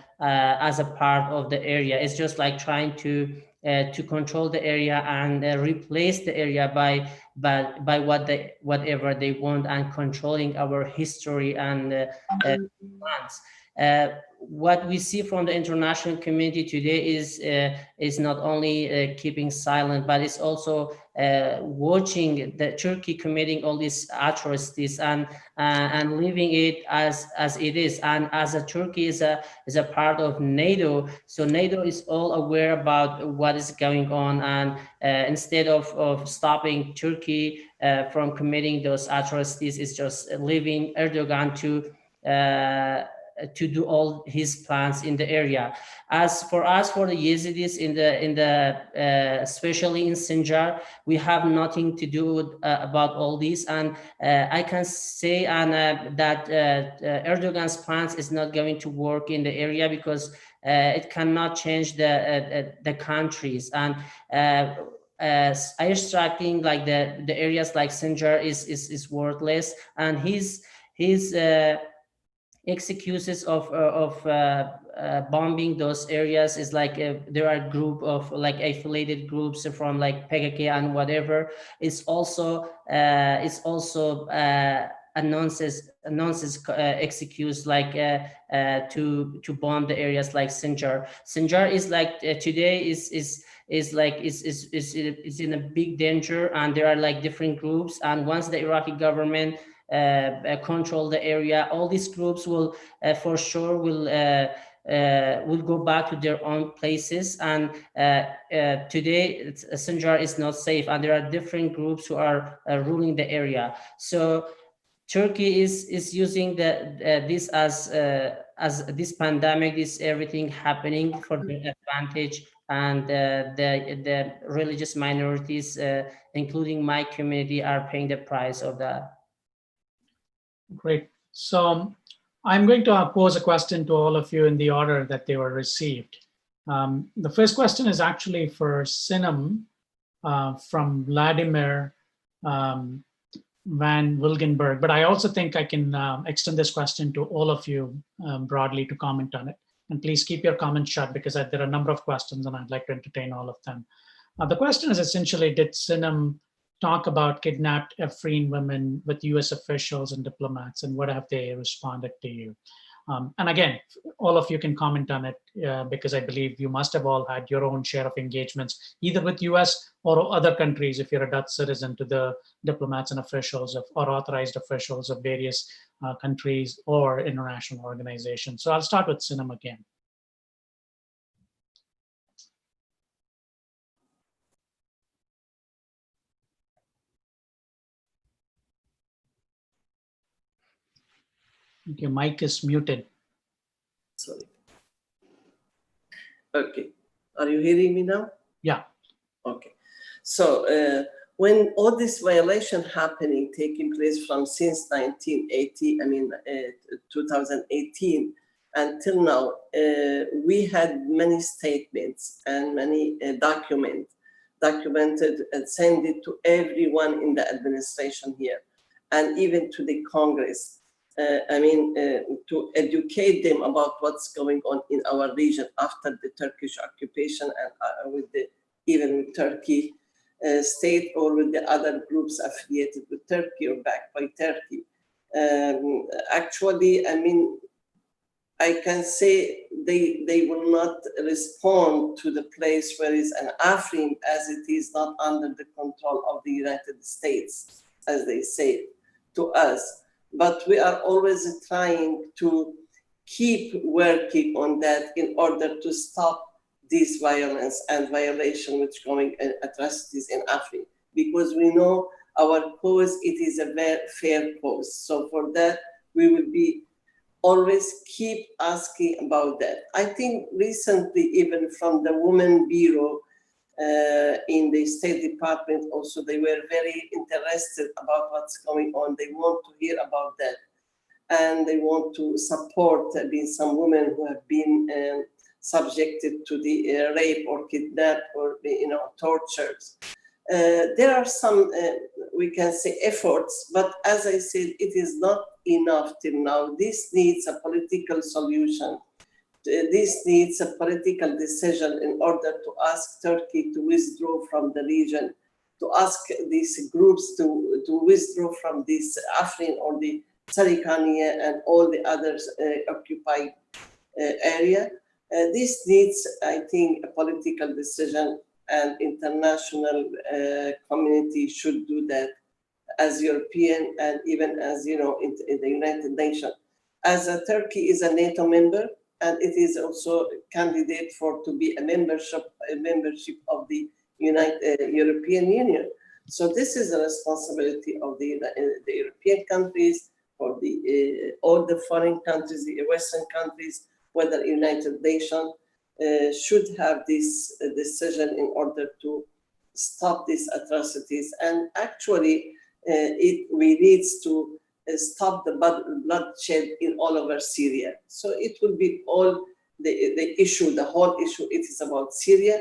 part of the area. It's just like trying to control the area and replace the area by whatever they want, and controlling our history and plans. What we see from the international community today is not only keeping silent, but it's also watching the Turkey committing all these atrocities and leaving it as it is. And as a Turkey is a part of NATO, so NATO is all aware about what is going on, and instead of stopping Turkey from committing those atrocities, is just leaving Erdogan to do all his plans in the area. As for us, for the Yazidis in the especially in Sinjar, we have nothing to do with, about all this, and I can say that Erdogan's plans is not going to work in the area because it cannot change the countries, and airstriking like the areas like Sinjar is worthless, and his excuses of bombing those areas is like there are group of like affiliated groups from like PKK and whatever. It's also a nonsense excuse like to bomb the areas like Sinjar. Sinjar is like today is in a big danger, and there are like different groups, and once the Iraqi government control the area, all these groups will for sure will go back to their own places. And today Sinjar is not safe, and there are different groups who are ruling the area. So Turkey is using this as this pandemic, this everything happening for their advantage, and the religious minorities, including my community, are paying the price of that. Great. So I'm going to pose a question to all of you in the order that they were received. The first question is actually for Sinem from Vladimir Van Wilgenberg, but I also think I can extend this question to all of you broadly to comment on it. And please keep your comments short because there are a number of questions and I'd like to entertain all of them. The question is essentially, did Sinem talk about kidnapped Afrin women with US officials and diplomats, and what have they responded to you? And again, all of you can comment on it because I believe you must have all had your own share of engagements, either with US or other countries, if you're a Dutch citizen, to the diplomats and officials or authorized officials of various countries or international organizations. So I'll start with Sinem again. Your mic is muted. Sorry. Okay. Are you hearing me now? Yeah. Okay. So when all this violation happening, taking place from since 1980, 2018 until now, we had many statements and many documented and sent it to everyone in the administration here, and even to the Congress. To educate them about what's going on in our region after the Turkish occupation and even with Turkey state or with the other groups affiliated with Turkey or backed by Turkey. I can say they will not respond to the place where is an Afrin as it is not under the control of the United States, as they say to us. But we are always trying to keep working on that in order to stop this violence and violation which going atrocities in Africa, because we know our cause, it is a very fair cause. So for that, we will be always keep asking about that. I think recently, even from the Women Bureau, in the State Department also, they were very interested about what's going on. They want to hear about that. And they want to support some women who have been subjected to the rape or kidnapped or tortured. There are some, we can say, efforts, but as I said, it is not enough till now. This needs a political solution. This needs a political decision in order to ask Turkey to withdraw from the region, to ask these groups to withdraw from this Afrin or the Sarikaniye and all the others occupied area. This needs, I think, a political decision, and international community should do that as European and even as, in the United Nations. As Turkey is a NATO member, and it is also a candidate to be a membership of the European Union. So this is a responsibility of the European countries, for all the foreign countries, the Western countries, whether United Nations should have this decision in order to stop these atrocities. And actually, we need to stop the bloodshed in all over Syria. So it will be all the issue, the whole issue, it is about Syria,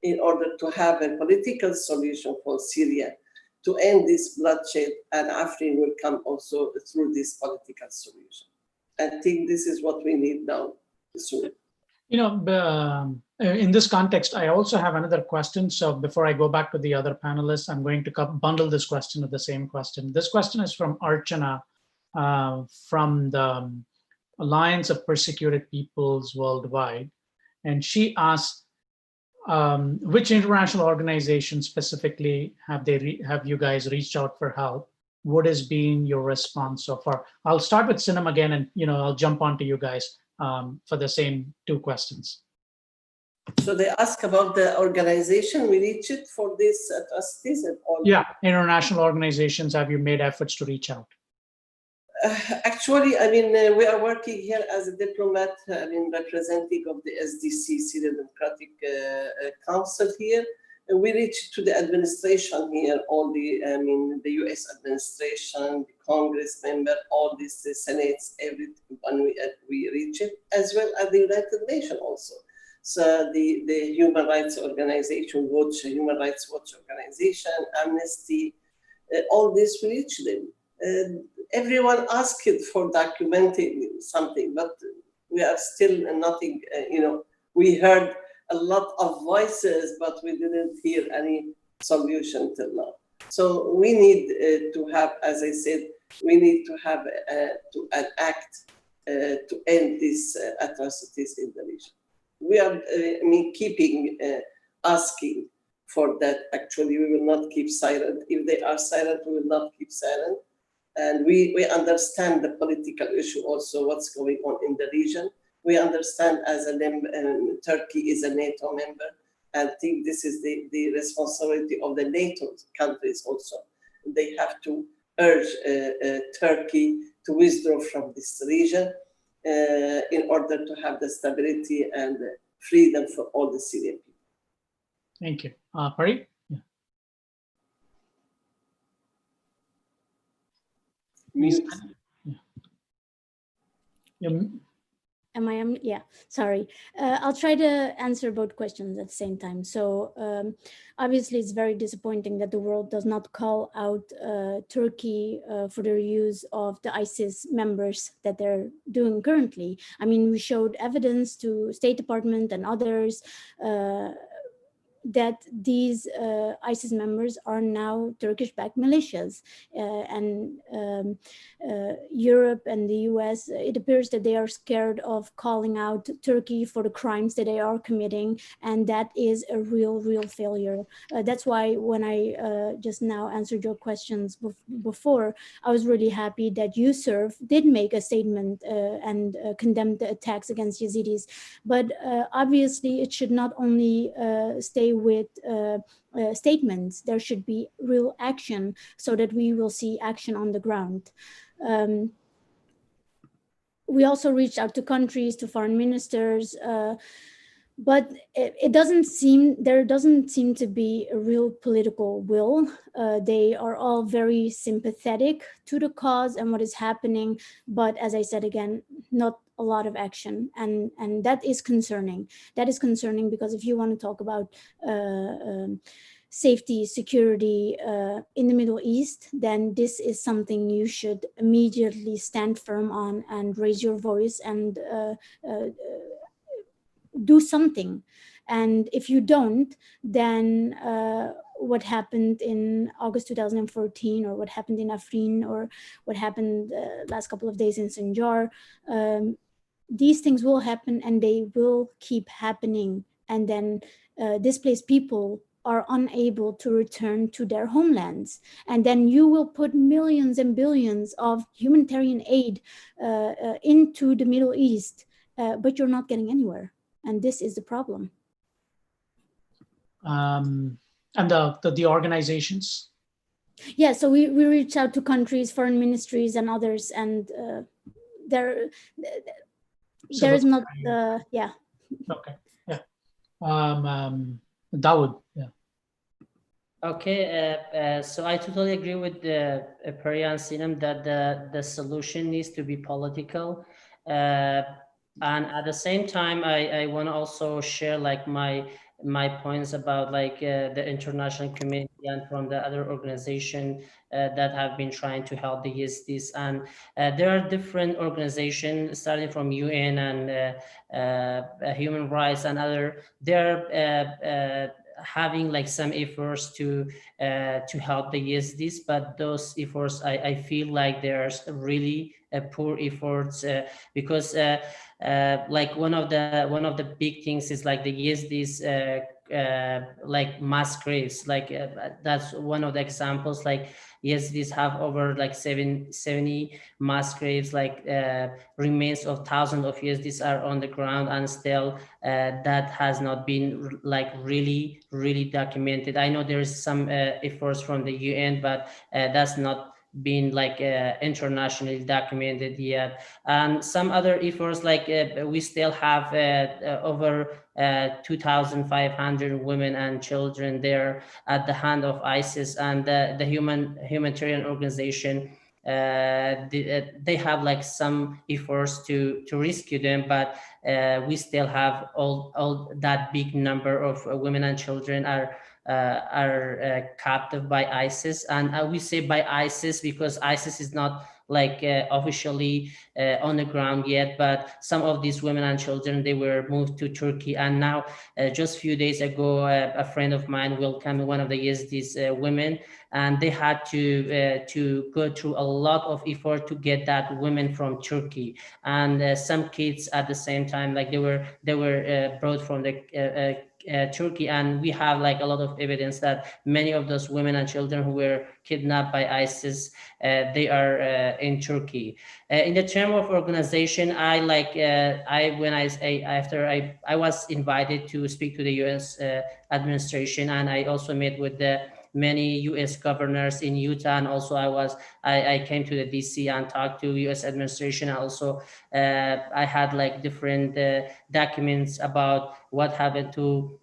in order to have a political solution for Syria to end this bloodshed, and Afrin will come also through this political solution. I think this is what we need now. Soon. In this context, I also have another question. So before I go back to the other panelists, I'm going to bundle this question with the same question. This question is from Archana from the Alliance of Persecuted Peoples Worldwide. And she asked, which international organizations specifically have you guys reached out for help? What has been your response so far? I'll start with Sinem again, and I'll jump on to you guys for the same two questions. So they ask about the organization we reached for this atrocities and all. Yeah, international organizations, have you made efforts to reach out? Actually, we are working here as a diplomat, representative of the SDC, Syria Democratic Council here. And we reached to the administration here, all the US administration, the Congress member, all these senates, everyone we reach it, as well as the United Nations also. So the Human Rights Organization, Human Rights Watch Organization, Amnesty, all this we reach them. Everyone asked for documenting something, but we are still nothing, we heard a lot of voices, but we didn't hear any solution till now. So we need to have, as I said, we need to have an act to end these atrocities in the region. We are, keeping asking for that. Actually, we will not keep silent. If they are silent, we will not keep silent. And we understand the political issue also, what's going on in the region. We understand as Turkey is a NATO member, and think this is the responsibility of the NATO countries also. They have to urge Turkey to withdraw from this region in order to have the stability and freedom for all the Syrian people. Thank you. Pari? Yeah. Please. Yeah. Am I on? Yeah, sorry. I'll try to answer both questions at the same time. So obviously it's very disappointing that the world does not call out Turkey for their use of the ISIS members that they're doing currently. I mean, we showed evidence to State Department and others that these ISIS members are now Turkish-backed militias, and Europe and the US, it appears that they are scared of calling out Turkey for the crimes that they are committing, and that is a real failure. That's why when I just now answered your questions before, I was really happy that USERV did make a statement and condemned the attacks against Yazidis. But obviously it should not only stay with statements. There should be real action so that we will see action on the ground. We also reached out to countries, to foreign ministers, but there doesn't seem to be a real political will. They are all very sympathetic to the cause and what is happening, but as I said again, not a lot of action, and that is concerning. That is concerning because if you want to talk about safety, security in the Middle East, then this is something you should immediately stand firm on and raise your voice and do something. And if you don't, then what happened in August 2014, or what happened in Afrin, or what happened last couple of days in Sinjar, these things will happen and they will keep happening. And then displaced people are unable to return to their homelands. And then you will put millions and billions of humanitarian aid into the Middle East, but you're not getting anywhere. And this is the problem. And the organizations? Yeah, so we reach out to countries, foreign ministries and others, and there is not, yeah. Okay, yeah. Dawood, yeah. Okay, so I totally agree with Periya and Sinem that the solution needs to be political. And at the same time, I want to also share like my points about like the international community and from the other organization that have been trying to help the Yazidis. And there are different organizations starting from UN and human rights and other. They're having like some efforts to help the Yazidis, but those efforts I feel like there's really poor efforts because like one of the big things is like the Yazidis like mass graves, like that's one of the examples. Like Yazidis have over like 70 mass graves, like remains of thousands of Yazidis are on the ground, and still that has not been like really documented. I know there is some efforts from the UN, but that's not been like internationally documented yet. And some other efforts, like we still have over 2,500 women and children there at the hand of ISIS, and the humanitarian organization they have like some efforts to rescue them, but we still have all that big number of women and children are captive by ISIS. And we say by ISIS because ISIS is not like officially on the ground yet, but some of these women and children, they were moved to Turkey. And now just a few days ago, a friend of mine welcomed one of the Yazidis women, and they had to go through a lot of effort to get that women from Turkey, and some kids at the same time, like they were brought from the Turkey, and we have like a lot of evidence that many of those women and children who were kidnapped by ISIS, they are in Turkey. In the term of organization, I was invited to speak to the U.S. Administration, and I also met with the many U.S. governors in Utah, and also I came to the DC and talked to U.S. administration. Also, I had like different documents about what happened to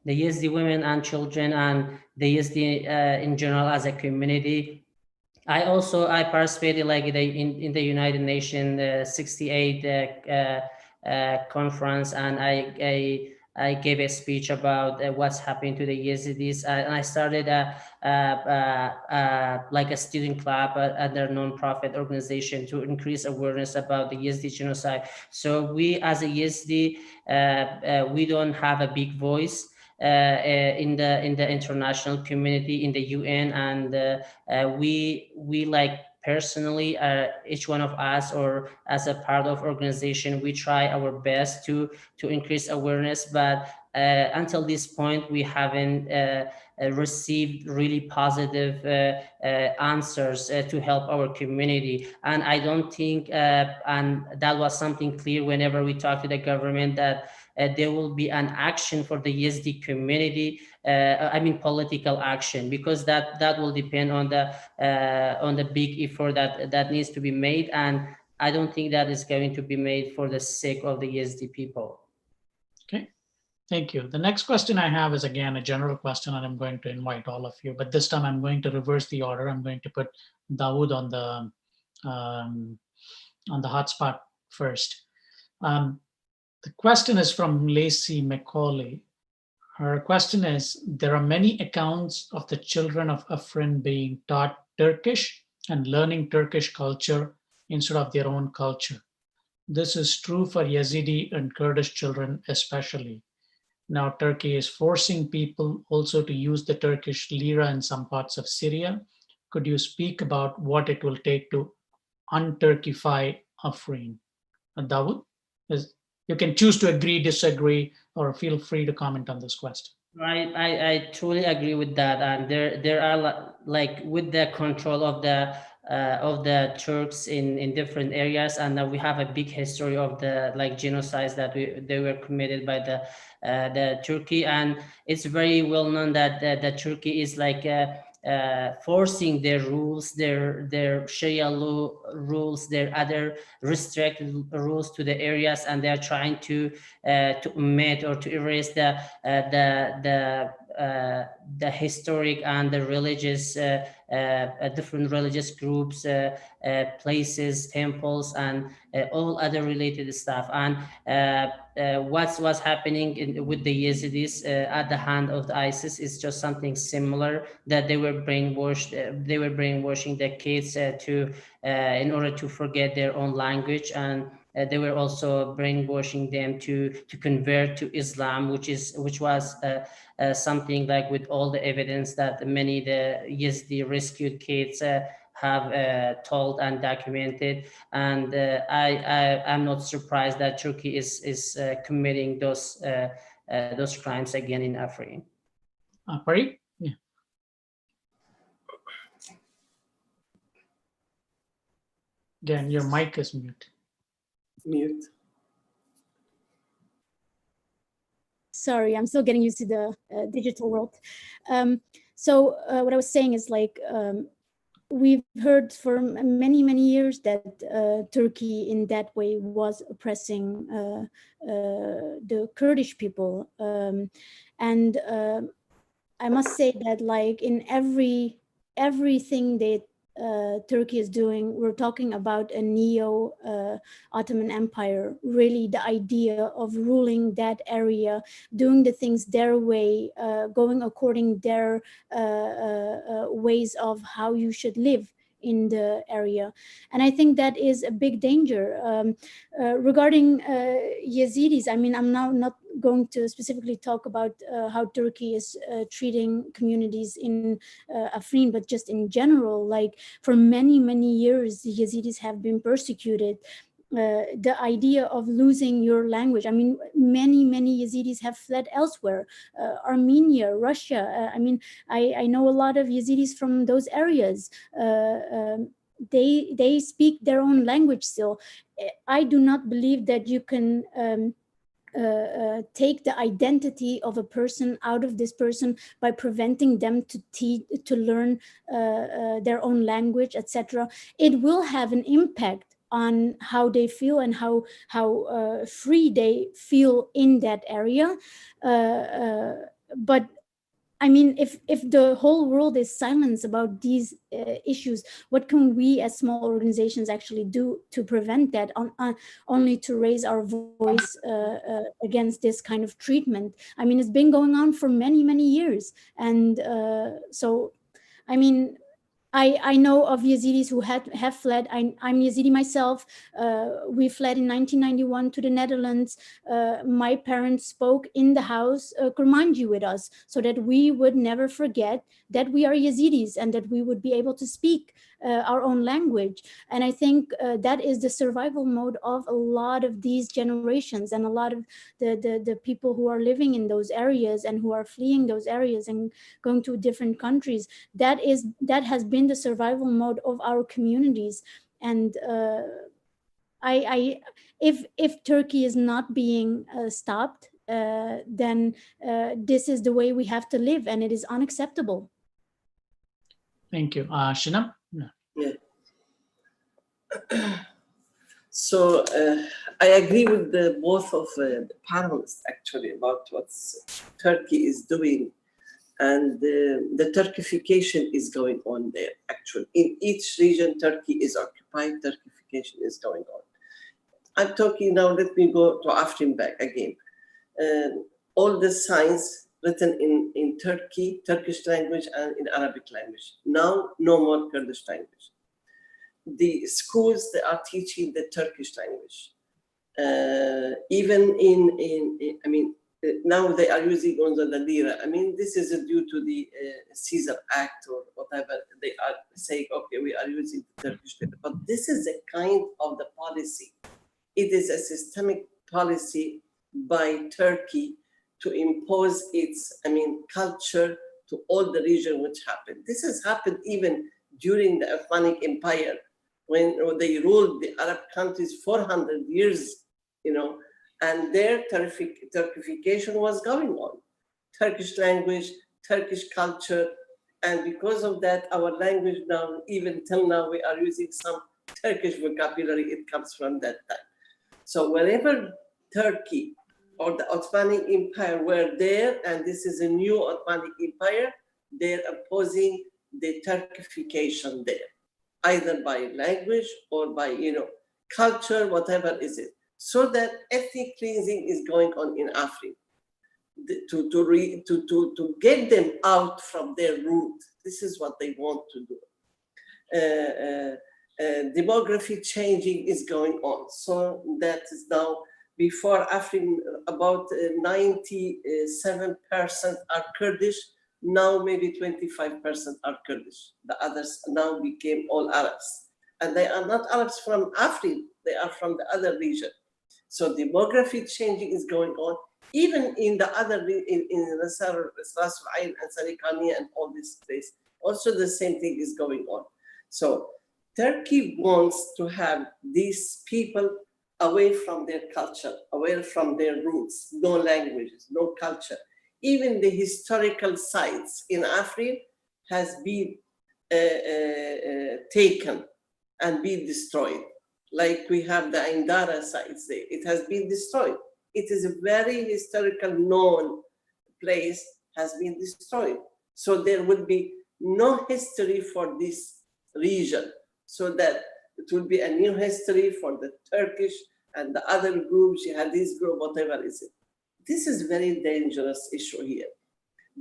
the Yazidi women and children and the Yazidi in general as a community. I participated like in the United Nations 68 conference, and I gave a speech about what's happening to the Yazidis, and I started like a student club at their non-profit organization to increase awareness about the Yazidi genocide. So we as a Yazidi, we don't have a big voice in the international community, in the UN, and we like personally, each one of us or as a part of organization, we try our best to increase awareness, but until this point we haven't received really positive answers to help our community. And I don't think and that was something clear whenever we talk to the government, that there will be an action for the Yazidi community, I mean political action, because that will depend on the big effort that needs to be made, and I don't think that is going to be made for the sake of the Yazidi people. Okay, thank you. The next question I have is again a general question, and I'm going to invite all of you, but this time I'm going to reverse the order. I'm going to put Dawood on the hotspot first. The question is from Lacey McCauley. Her question is, there are many accounts of the children of Afrin being taught Turkish and learning Turkish culture instead of their own culture. This is true for Yazidi and Kurdish children especially. Now Turkey is forcing people also to use the Turkish lira in some parts of Syria. Could you speak about what it will take to un-Turkify Afrin? Dawood, you can choose to agree, disagree, or feel free to comment on this question. I truly agree with that, and there are like with the control of the Turks in different areas, and we have a big history of the like genocides that they were committed by the Turkey, and it's very well known that the Turkey is like forcing their rules, their Sharia law rules, their other restricted rules to the areas, and they're trying to omit or to erase the historic and the religious different religious groups, places, temples, and all other related stuff. And what's happening with the Yazidis at the hand of the ISIS is just something similar, that they were brainwashed. They were brainwashing the kids to in order to forget their own language, and they were also brainwashing them to convert to Islam, which was something like with all the evidence that many the Yazidi rescued kids have told and documented. And I'm not surprised that Turkey is committing those crimes again in Afrin. Pari? Yeah. Again, your mic is mute. Mute. Sorry, I'm still getting used to the digital world. So what I was saying is like, we've heard for many, many years that Turkey in that way was oppressing the Kurdish people. And I must say that like in everything that Turkey is doing, we're talking about a neo-Ottoman Empire, really the idea of ruling that area, doing the things their way, going according their ways of how you should live in the area. And I think that is a big danger. Regarding Yazidis, I mean, I'm now not going to specifically talk about how Turkey is treating communities in Afrin, but just in general, like for many, many years, the Yazidis have been persecuted. The idea of losing your language. I mean, many Yazidis have fled elsewhere, Armenia, Russia. I mean, I know a lot of Yazidis from those areas. They speak their own language still. I do not believe that you can take the identity of a person out of this person by preventing them to learn their own language, etc. It will have an impact on how they feel and how free they feel in that area. But I mean, if the whole world is silent about these issues, what can we as small organizations actually do to prevent that? Only to raise our voice against this kind of treatment. I mean, it's been going on for many years, and so, I mean, I know of Yazidis who have fled. I'm Yazidi myself. We fled in 1991 to the Netherlands. My parents spoke in the house Kurmanji with us so that we would never forget that we are Yazidis and that we would be able to speak our own language. And I think that is the survival mode of a lot of these generations and a lot of the people who are living in those areas and who are fleeing those areas and going to different countries. That has been the survival mode of our communities. And if Turkey is not being stopped, then this is the way we have to live, and it is unacceptable. Thank you. Shinam? Yeah. So I agree with both of the panelists actually about what Turkey is doing, and the Turkification is going on there actually. In each region, Turkey is occupied, Turkification is going on. I'm talking now, let me go to Afrin back again. All the signs written in Turkish language and in Arabic language. Now, no more Kurdish language. The schools, they are teaching the Turkish language. Even I mean, now they are using Gonza the Lira. I mean, this is due to the Caesar Act or whatever. They are saying, okay, we are using the Turkish lira. But this is a kind of the policy. It is a systemic policy by Turkey to impose its, I mean, culture to all the region which happened. This has happened even during the Ottoman Empire, when they ruled the Arab countries 400 years, you know, and their Turkification was going on. Turkish language, Turkish culture, and because of that, our language now, even till now, we are using some Turkish vocabulary. It comes from that time. So wherever Turkey or the Ottoman Empire were there, and this is a new Ottoman Empire, they're opposing the Turkification there, either by language or by, you know, culture, whatever is it. So that ethnic cleansing is going on in Africa to get them out from their root. This is what they want to do. Demography changing is going on. So that is now, before Africa, about 97% are Kurdish. Now maybe 25% are Kurdish. The others now became all Arabs. And they are not Arabs from Africa, they are from the other region. So demography changing is going on, even in the other, in Ras Al Ain and Sarikania and all this place. Also the same thing is going on. So Turkey wants to have these people away from their culture, away from their roots, no languages, no culture. Even the historical sites in Africa has been taken and been destroyed. Like we have the Indara sites there, it has been destroyed. It is a very historical known place, has been destroyed. So there will be no history for this region, so that it will be a new history for the Turkish and the other groups, Jihadist group, whatever is it. This is a very dangerous issue here.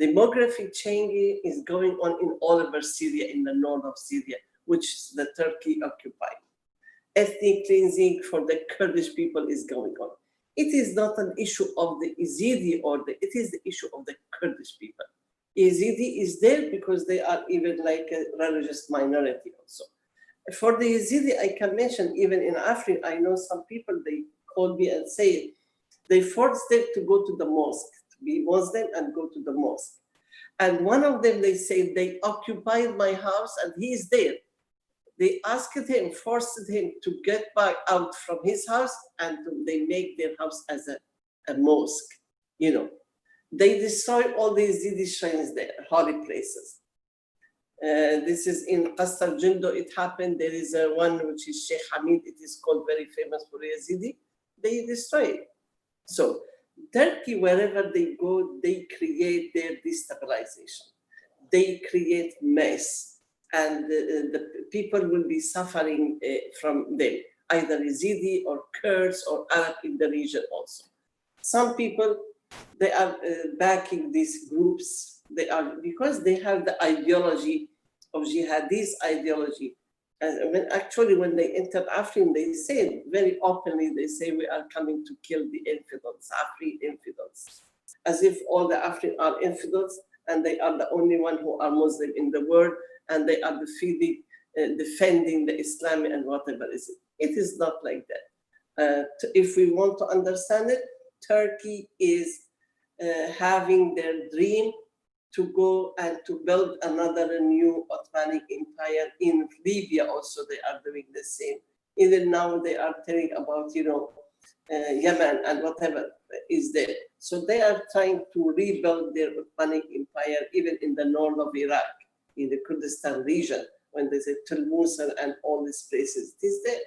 Demographic change is going on in all over Syria, in the north of Syria. which the Turkey occupied. Ethnic cleansing for the Kurdish people is going on. It is not an issue of the Yazidi it is the issue of the Kurdish people. Yazidi is there because they are even like a religious minority also. For the Yazidi, I can mention even in Africa, I know some people, they call me and say they forced them to go to the mosque, to be Muslim and go to the mosque. And one of them, they say, they occupied my house and he is there. They asked him, forced him to get back out from his house, and they make their house as a mosque. You know, they destroy all these Yazidi shrines there, holy places. This is in Qasr Jindo, it happened. There is one which is Sheikh Hamid, it is called very famous for Yazidi. They destroy it. So Turkey, wherever they go, they create their destabilization. They create mess. And the people will be suffering from them, either Yazidi or Kurds or Arab in the region also. Some people, they are backing these groups. They are, because they have the ideology of jihadist ideology. And when they enter Afrin, they say it very openly, they say we are coming to kill the infidels, Afrin infidels. As if all the Afrin are infidels and they are the only one who are Muslim in the world, and they are defending the Islam and whatever is it. It is not like that. If we want to understand it, Turkey is having their dream to go and to build another new Ottoman Empire in Libya. Also, they are doing the same. Even now, they are telling about Yemen and whatever is there. So they are trying to rebuild their Ottoman Empire, even in the north of Iraq, in the Kurdistan region, when they say Tulmusan and all these places, it is there.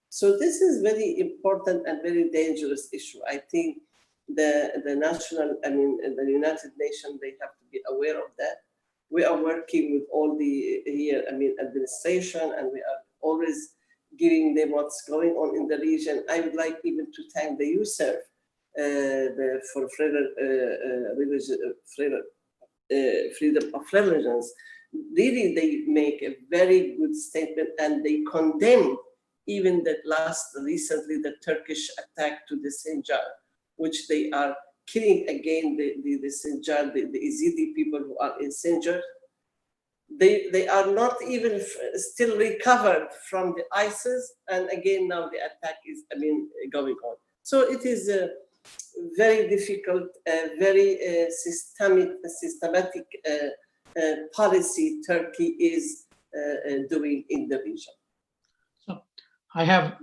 So this is very important and very dangerous issue. I think the United Nations, they have to be aware of that. We are working with all the administration, and we are always giving them what's going on in the region. I would like even to thank the USERF for freedom of religions. Really, they make a very good statement, and they condemn even that recently the Turkish attack to the Sinjar, which they are killing again the Sinjar, the Yazidi people who are in Sinjar. They are not even still recovered from the ISIS, and again now the attack is going on. So it is a very difficult, very systematic policy Turkey is doing in the region. So I have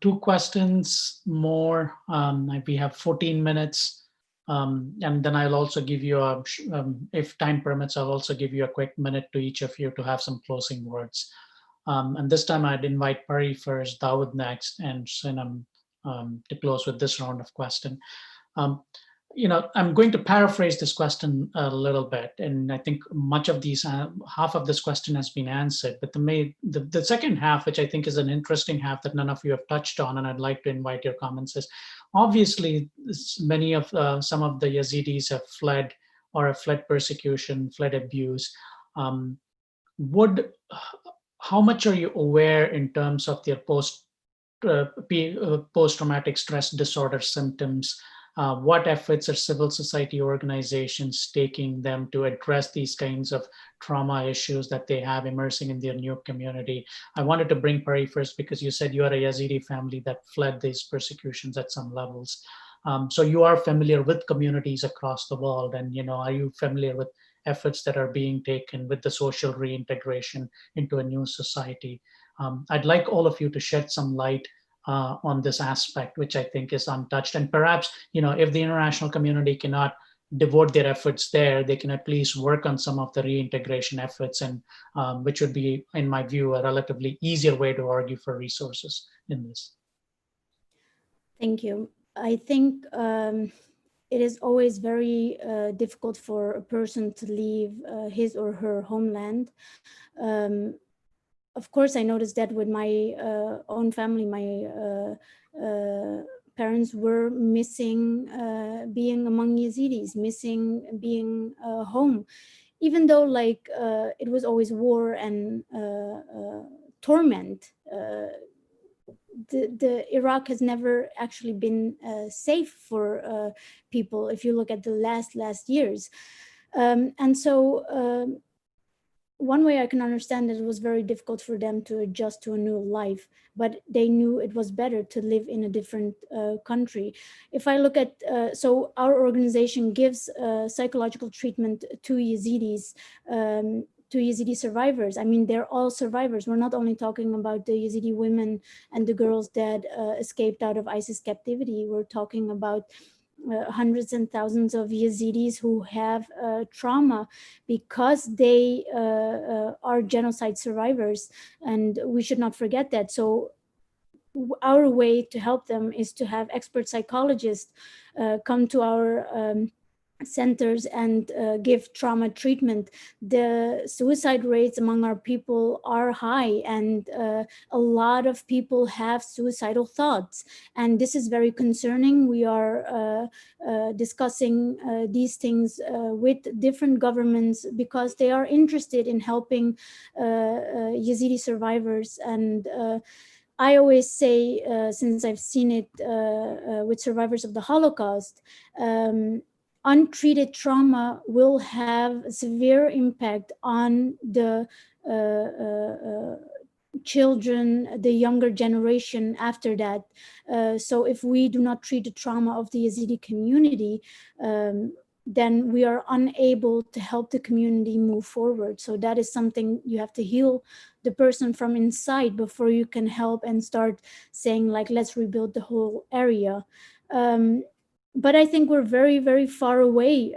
two questions more. We have 14 minutes. And then I'll also give you, if time permits, I'll also give you a quick minute to each of you to have some closing words. And this time I'd invite Pari first, Dawood next, and Sinam to close with this round of question. I'm going to paraphrase this question a little bit, and I think much of these, half of this question has been answered, but the second half, which I think is an interesting half that none of you have touched on, and I'd like to invite your comments, is obviously some of the Yazidis have fled or have fled persecution, fled abuse. How much are you aware in terms of their post-traumatic stress disorder symptoms? What efforts are civil society organizations taking them to address these kinds of trauma issues that they have immersing in their new community? I wanted to bring Pari first because you said you are a Yazidi family that fled these persecutions at some levels. So you are familiar with communities across the world, and are you familiar with efforts that are being taken with the social reintegration into a new society? I'd like all of you to shed some light on this aspect, which I think is untouched. And perhaps, if the international community cannot devote their efforts there, they can at least work on some of the reintegration efforts, and which would be, in my view, a relatively easier way to argue for resources in this. Thank you. I think it is always very difficult for a person to leave his or her homeland. Of course, I noticed that with my own family. My parents were missing being among Yazidis, missing being home. even though like it was always war and torment, the Iraq has never actually been safe for people if you look at the last years. And so one way I can understand that it was very difficult for them to adjust to a new life, but they knew it was better to live in a different country. If I look at, so our organization gives psychological treatment to Yazidis, to Yazidi survivors. I mean, they're all survivors. We're not only talking about the Yazidi women and the girls that escaped out of ISIS captivity. We're talking about hundreds and thousands of Yazidis who have trauma because they are genocide survivors, and we should not forget that. So our way to help them is to have expert psychologists come to our centers and give trauma treatment. The suicide rates among our people are high, and a lot of people have suicidal thoughts, and this is very concerning. We are discussing these things with different governments because they are interested in helping Yazidi survivors. And I always say, since I've seen it with survivors of the Holocaust, untreated trauma will have a severe impact on the children, the younger generation after that. So if we do not treat the trauma of the Yazidi community, then we are unable to help the community move forward. So that is something you have to heal the person from inside before you can help and start saying like, let's rebuild the whole area. But I think we're very, very far away.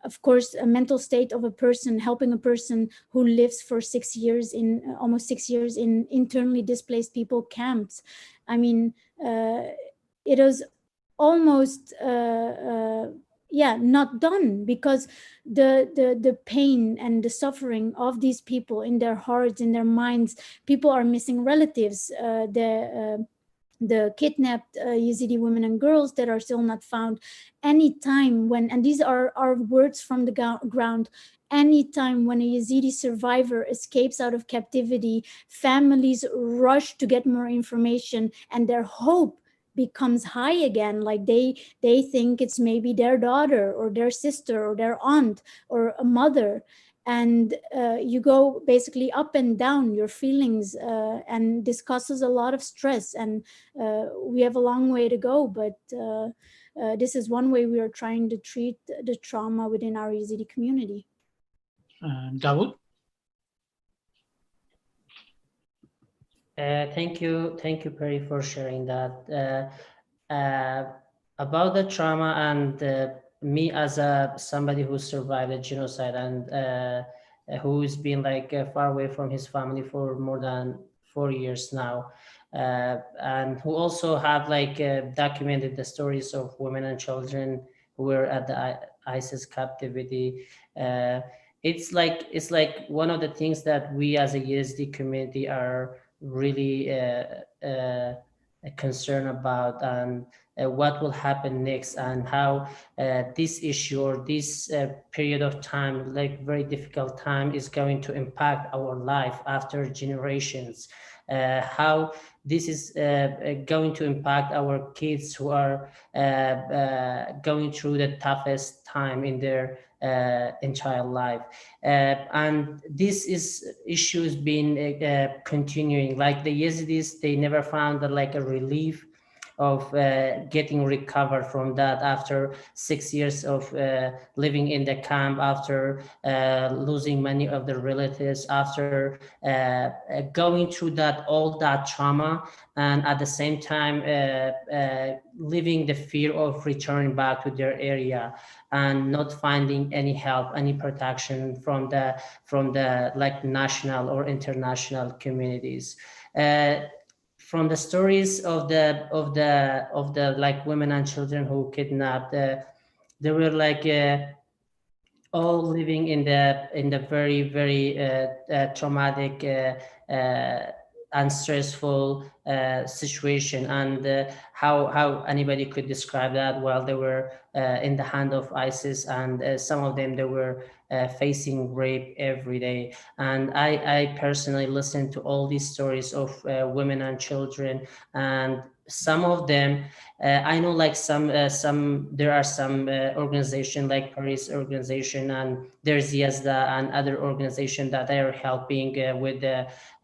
Of course, a mental state of a person, helping a person who lives for 6 years in, almost 6 years in internally displaced people camps. I mean, it is almost, not done, because the pain and the suffering of these people in their hearts, in their minds, people are missing relatives, the kidnapped Yazidi women and girls that are still not found. Anytime when, and these are words from the ground, anytime when a Yazidi survivor escapes out of captivity, families rush to get more information, and their hope becomes high again. Like they think it's maybe their daughter or their sister or their aunt or a mother. And you go basically up and down your feelings, and this causes a lot of stress. And we have a long way to go, but this is one way we are trying to treat the trauma within our Yazidi community. Dawood? Thank you, Perry, for sharing that. About the trauma and me as somebody who survived a genocide and who's been like far away from his family for more than 4 years now, and who also have like documented the stories of women and children who were at the ISIS captivity. It's like one of the things that we as a Yazidi community are really concerned about, and what will happen next, and how this issue or this period of time, like very difficult time, is going to impact our life after generations. How this is going to impact our kids who are going through the toughest time in their entire life. And this issue has been continuing. Like the Yazidis, they never found like a relief of getting recovered from that after 6 years of living in the camp, after losing many of their relatives, after going through all that trauma, and at the same time living the fear of returning back to their area and not finding any help, any protection from the like national or international communities. From the stories of the like women and children who kidnapped, they were like all living in the very, very traumatic and stressful situation, and how anybody could describe that. Well, they were in the hand of ISIS, and some of them, they were facing rape every day. And I personally listened to all these stories of women and children, and some of them, I know, like some there are some organization like Paris organization, and there's Yazda and other organization that are helping with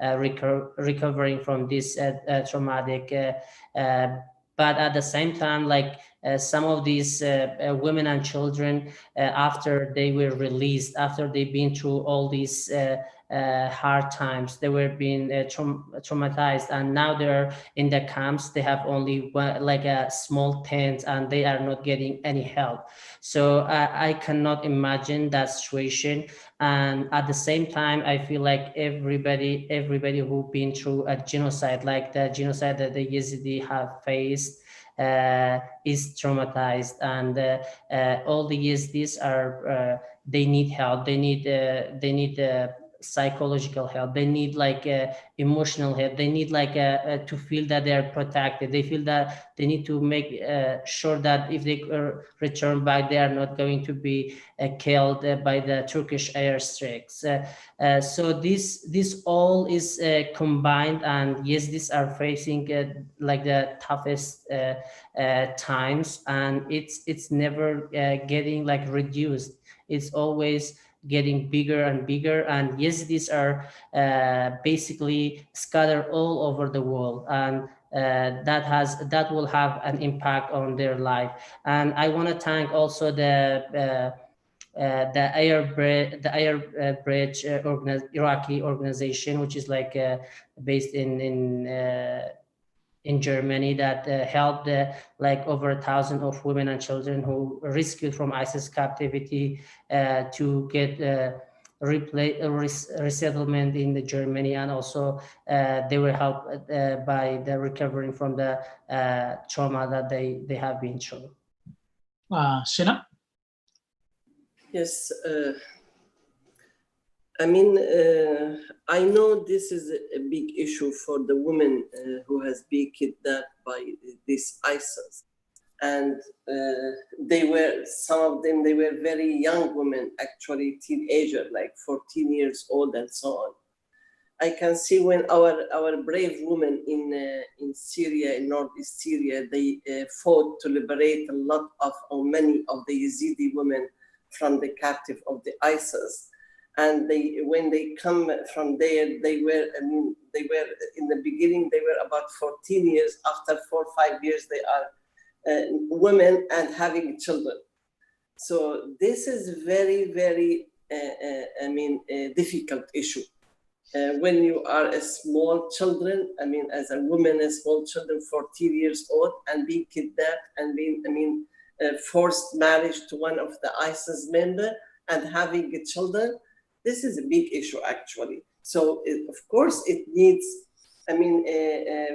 recovering from this traumatic. But at the same time, like some of these women and children, after they were released, after they've been through all these hard times, they were being traumatized, and now they're in the camps. They have only one, like a small tent, and they are not getting any help. So I cannot imagine that situation. And at the same time, I feel like everybody who've been through a genocide, like the genocide that the Yazidi have faced, is traumatized, and all the Yazidis are they need help. They need psychological help. They need like emotional help. They need like to feel that they are protected. They feel that they need to make sure that if they return back, they are not going to be killed by the Turkish airstrikes. So this all is combined, and yes, these are facing like the toughest times, and it's never getting like reduced. It's always getting bigger and bigger, and yes, these are basically scattered all over the world, and that will have an impact on their life. And I want to thank also the Bridge Iraqi organization, which is like based in Germany, that helped like over 1,000 of women and children who rescued from ISIS captivity to get resettlement in the Germany, and also they were helped by the recovering from the trauma that they have been through. Sina? Yes, I mean, I know this is a big issue for the women who has been kidnapped by this ISIS. And some of them, they were very young women, actually teenager, like 14 years old and so on. I can see when our brave women in Syria, in northeast Syria, they fought to liberate a lot of, or many of the Yazidi women from the captive of the ISIS. And when they come from there, they were in the beginning, they were about 14 years. After 4 or 5 years, they are women and having children. So this is very, very, difficult issue. When you are a small children, as a woman, a small children, 14 years old, and being kidnapped and being, forced marriage to one of the ISIS member and having children, this is a big issue actually. So of course it needs,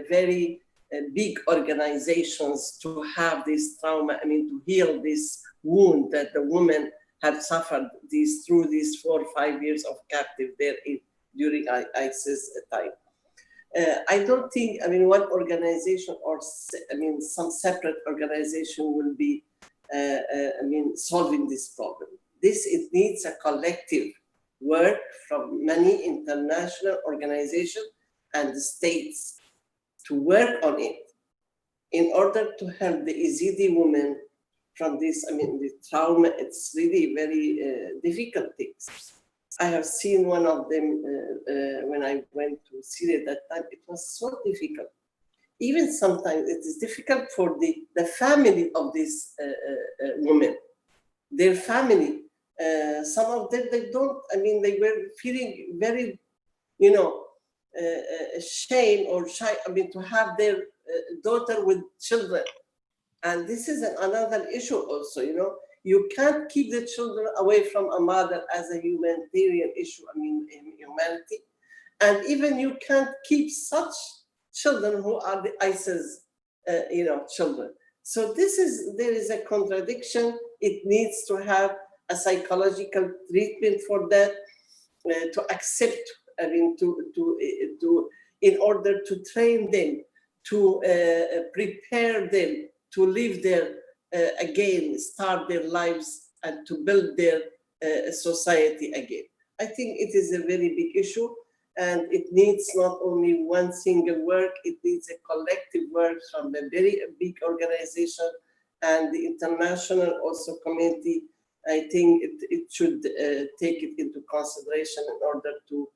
very big organizations to have this trauma, to heal this wound that the women have suffered through these 4 or 5 years of captive there during ISIS time. I don't think, one organization or, some separate organization will be, solving this problem. It needs a collective work from many international organizations and the states to work on it in order to help the Yazidi women from this, the trauma. It's really very difficult things. I have seen one of them when I went to Syria that time. It was so difficult. Even sometimes it is difficult for the family of these women, their family. Some of them, they were feeling very, shame or shy, to have their daughter with children. And this is another issue also, You can't keep the children away from a mother as a humanitarian issue, in humanity. And even you can't keep such children who are the ISIS, children. So there is a contradiction. It needs to have a psychological treatment for that, to accept, in order to train them to prepare them to live their, again, start their lives and to build their society again. I think it is a very big issue, and it needs not only one single work, it needs a collective work from a very big organization and the international also community. I think it should take it into consideration in order to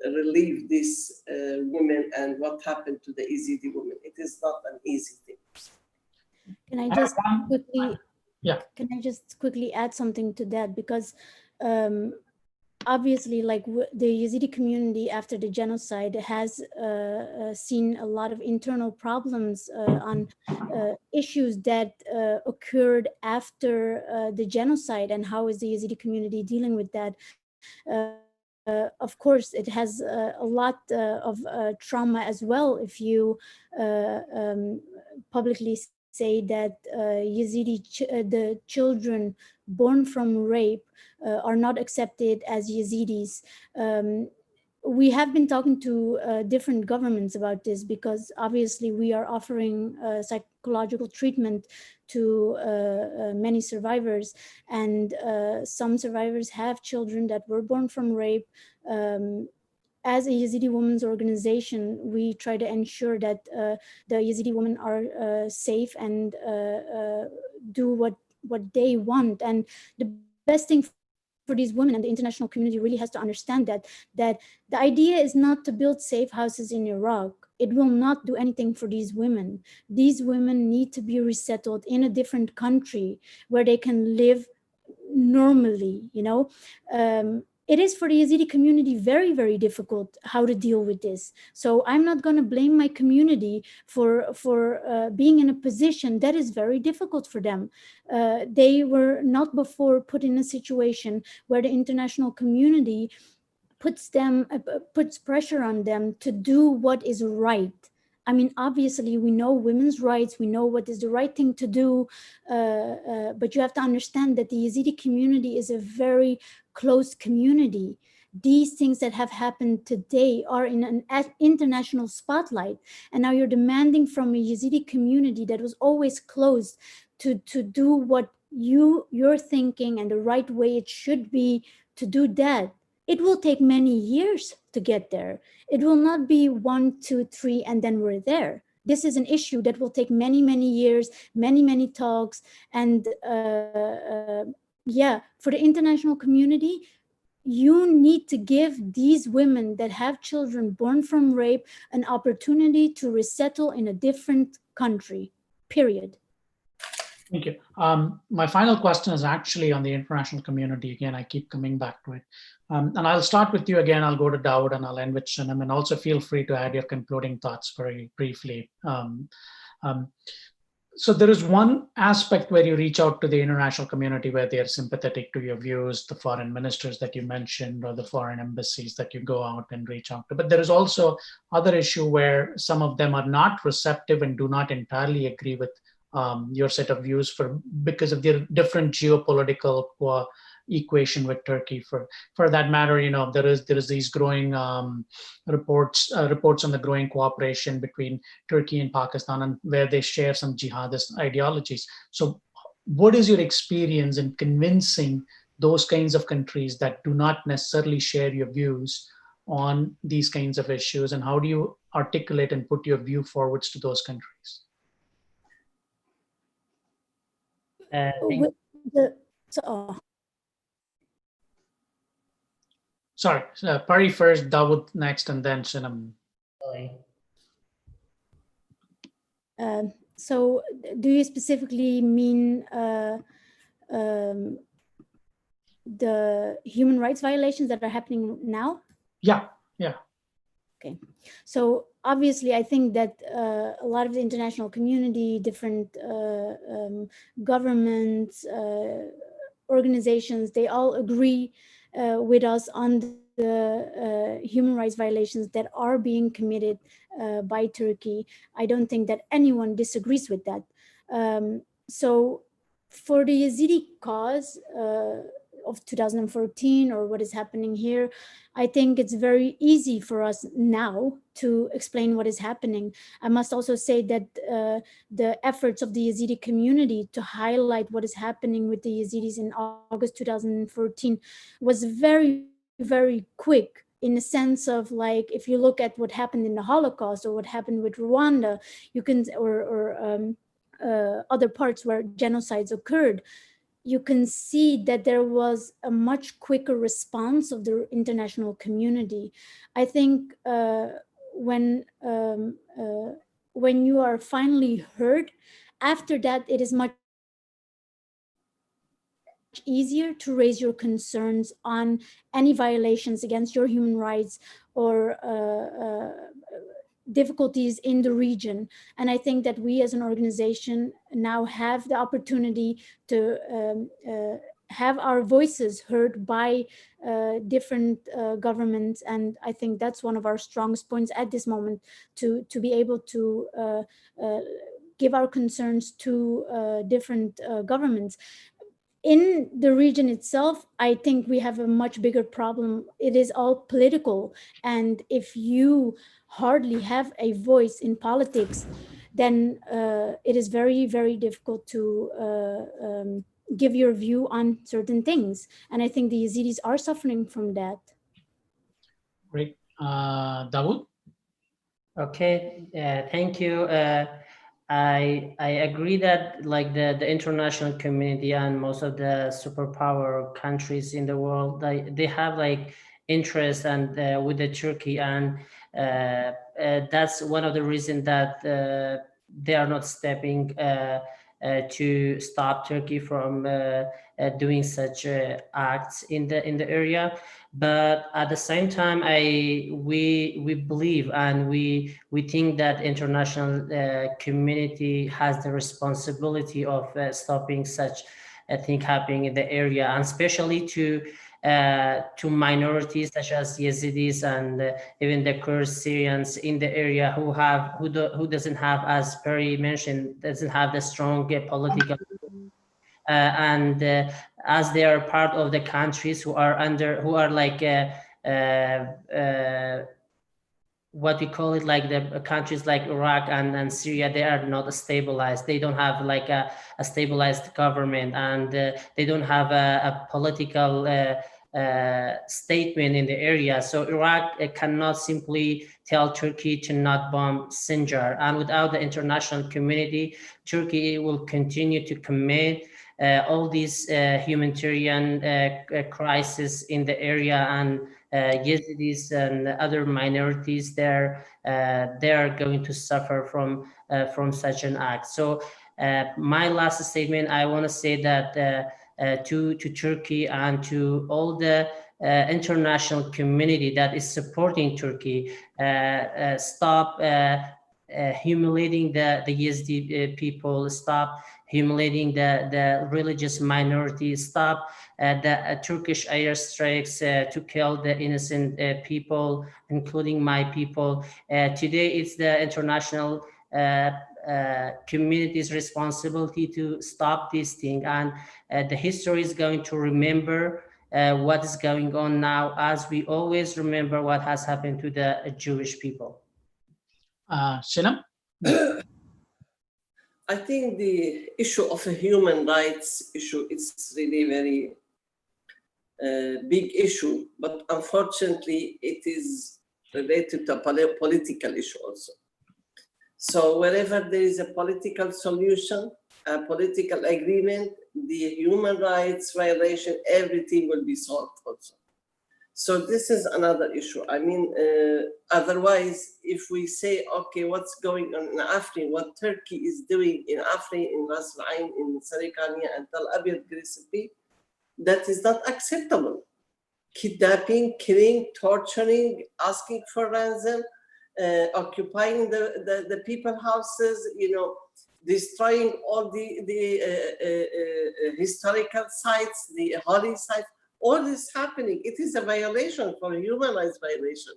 relieve these women and what happened to the Yazidi women. It is not an easy thing. Can I just quickly, yeah. Can I just quickly add something to that? Because obviously, like the Yazidi community after the genocide has seen a lot of internal problems on issues that occurred after the genocide, and how is the Yazidi community dealing with that? Of course, it has a lot of trauma as well. If you publicly say that the children born from rape are not accepted as Yazidis. We have been talking to different governments about this, because obviously we are offering psychological treatment to many survivors, and some survivors have children that were born from rape. As a Yazidi women's organization, we try to ensure that the Yazidi women are safe and do what they want. And the best thing for these women, and the international community really has to understand that the idea is not to build safe houses in Iraq. It will not do anything for these women. These women need to be resettled in a different country where they can live normally, you know. It is for the Yazidi community very, very difficult how to deal with this. So I'm not going to blame my community for being in a position that is very difficult for them. They were not before put in a situation where the international community puts pressure on them to do what is right. I mean, obviously, we know women's rights, we know what is the right thing to do, but you have to understand that the Yazidi community is a very closed community. These things that have happened today are in an international spotlight, and now you're demanding from a Yazidi community that was always closed to do what you're thinking and the right way it should be to do that. It will take many years to get there. It will not be 1, 2, 3, and then we're there. This is an issue that will take many, many years, many, many talks. And yeah, for the international community, you need to give these women that have children born from rape an opportunity to resettle in a different country, period. Thank you. My final question is actually on the international community. Again, I keep coming back to it. And I'll start with you again. I'll go to Dawood and I'll end with Shinam. And also feel free to add your concluding thoughts very briefly. So there is one aspect where you reach out to the international community where they are sympathetic to your views, the foreign ministers that you mentioned, or the foreign embassies that you go out and reach out to. But there is also other issue where some of them are not receptive and do not entirely agree with your set of views because of their different geopolitical equation with Turkey. For that matter, you know, there is these growing reports on the growing cooperation between Turkey and Pakistan, and where they share some jihadist ideologies. So, what is your experience in convincing those kinds of countries that do not necessarily share your views on these kinds of issues, and how do you articulate and put your view forwards to those countries? Sorry, Pari first, Dawood next, and then Shinam. So do you specifically mean the human rights violations that are happening now? Yeah. Okay, so obviously I think that a lot of the international community, different governments, organizations, they all agree with us on the human rights violations that are being committed by Turkey. I don't think that anyone disagrees with that. So for the Yazidi cause, of 2014 or what is happening here. I think it's very easy for us now to explain what is happening. I must also say that the efforts of the Yazidi community to highlight what is happening with the Yazidis in August 2014 was very, very quick, in the sense of, like, if you look at what happened in the Holocaust or what happened with Rwanda, you can, or other parts where genocides occurred, you can see that there was a much quicker response of the international community. I think when you are finally heard, after that, it is much easier to raise your concerns on any violations against your human rights or difficulties in the region. And I think that we as an organization now have the opportunity to have our voices heard by different governments. And I think that's one of our strongest points at this moment, to be able to give our concerns to different governments. In the region itself, I think we have a much bigger problem. It is all political. And if you hardly have a voice in politics, then it is very, very difficult to give your view on certain things. And I think the Yazidis are suffering from that. Great. Dawood? Okay, thank you. I agree that, like, the international community and most of the superpower countries in the world, they have like interest and with the Turkey, and that's one of the reasons that they are not stepping to stop Turkey from doing such acts in the area. But at the same time, we believe and we think that international community has the responsibility of stopping such a thing happening in the area, and especially to minorities such as Yazidis and even the Kurds, Syrians in the area who doesn't have, as Perry mentioned, doesn't have the strong political and as they are part of the countries who are like what we call it, like the countries like Iraq and Syria, they are not stabilized. They don't have like a stabilized government, and they don't have a political statement in the area. So Iraq cannot simply tell Turkey to not bomb Sinjar, and without the international community, Turkey will continue to commit all these humanitarian crisis in the area, and Yazidis and other minorities there, they are going to suffer from such an act. So my last statement, I want to say that to Turkey and to all the international community that is supporting Turkey, stop humiliating the Yazidi people, stop humiliating the religious minorities, stop the Turkish airstrikes to kill the innocent people, including my people. Today, it's the international community's responsibility to stop this thing, and the history is going to remember what is going on now, as we always remember what has happened to the Jewish people. Sinem? I think the issue of a human rights issue is really very big issue, but unfortunately it is related to a political issue also. So wherever there is a political solution, a political agreement, the human rights violation, everything will be solved also. So this is another issue. I mean, otherwise, if we say, okay, what's going on in Afrin, what Turkey is doing in Afrin, in Ras Al Ain, in Sarikania and Tel Abyad recipe, that is not acceptable. Kidnapping, killing, torturing, asking for ransom, occupying the people houses, destroying all the historical sites, the holy sites. All this happening, it is a violation, for a human rights violation.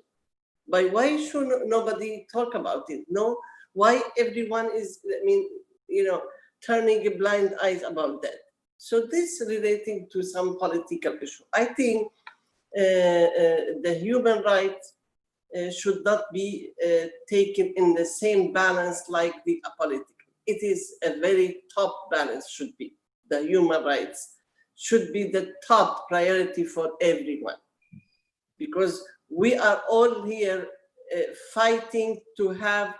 But why should nobody talk about it? No, why everyone is, turning a blind eyes about that? So this relating to some political issue. I think the human rights should not be taken in the same balance like the political. It is a very top balance should be. The human rights should be the top priority for everyone, because we are all here fighting to have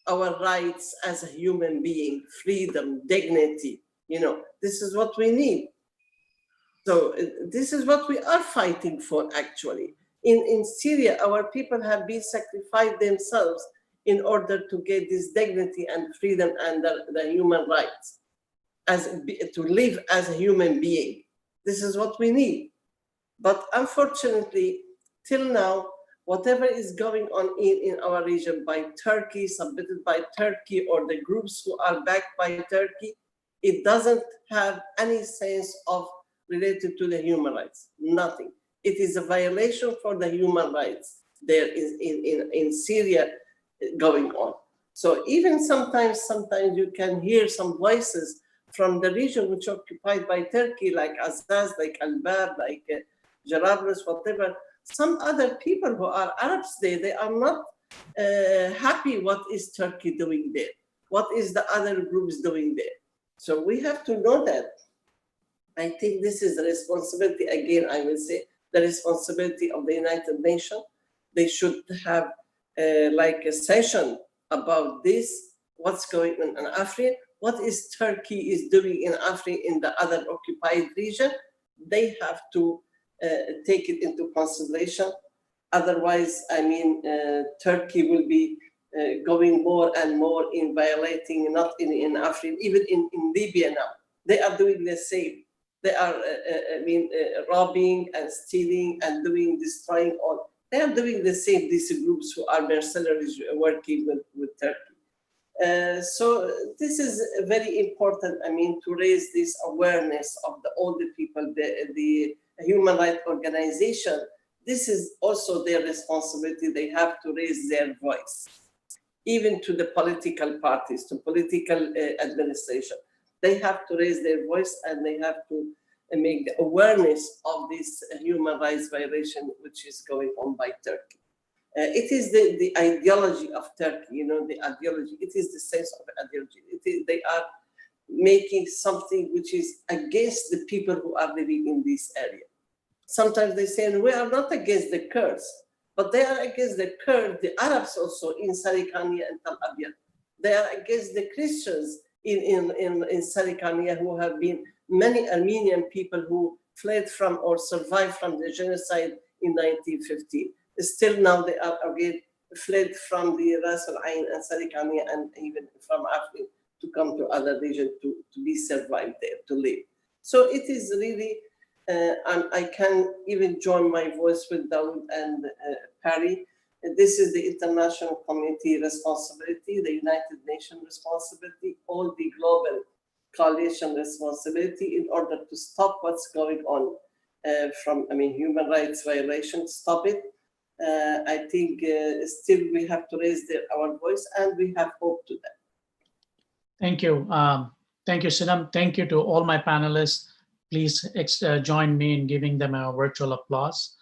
our rights as a human being, freedom, dignity. You know, this is what we need. So this is what we are fighting for, actually. In Syria, our people have been sacrificed themselves in order to get this dignity and freedom and the human rights, to live as a human being. This is what we need. But unfortunately, till now, whatever is going on in our region by Turkey, submitted by Turkey, or the groups who are backed by Turkey, it doesn't have any sense of related to the human rights, nothing. It is a violation for the human rights there is in Syria going on. So even sometimes you can hear some voices from the region which are occupied by Turkey, like Azaz, like Al-Bab, like Jarablus, whatever. Some other people who are Arabs there, they are not happy what is Turkey doing there, what is the other groups doing there. So we have to know that. I think this is the responsibility, again, I will say, the responsibility of the United Nations. They should have like a session about this, what's going on in Africa, what is Turkey is doing in Africa, in the other occupied region. They have to take it into consideration. Otherwise, I mean, Turkey will be going more and more in violating, not in Africa, even in Libya now. They are doing the same. They are, robbing and stealing and destroying all. They are doing the same, these groups who are mercenaries working with Turkey. So this is very important, I mean, to raise this awareness of all the people, the human rights organization. This is also their responsibility. They have to raise their voice, even to the political parties, to political administration. They have to raise their voice and they have to make the awareness of this human rights violation which is going on by Turkey. It is the ideology of Turkey, you know, the ideology. It is the sense of ideology. They are making something which is against the people who are living in this area. Sometimes they say, we are not against the Kurds, but they are against the Kurds, the Arabs also in Sarikania and Tal Abyad. They are against the Christians in Sarikania, who have been many Armenian people who fled from or survived from the genocide in 1915. Still now they are again fled from the Ras Al Ain and Sarikania and even from Africa to come to other regions to be survived there, to live. So it is really, and I can even join my voice with Dawood and Perry. This is the international community responsibility, the United Nations responsibility, all the global coalition responsibility in order to stop what's going on from, I mean, human rights violations, stop it. I think still we have to raise our voice and we have hope to that. Thank you. Thank you, Sinam. Thank you to all my panelists. Please join me in giving them a virtual applause.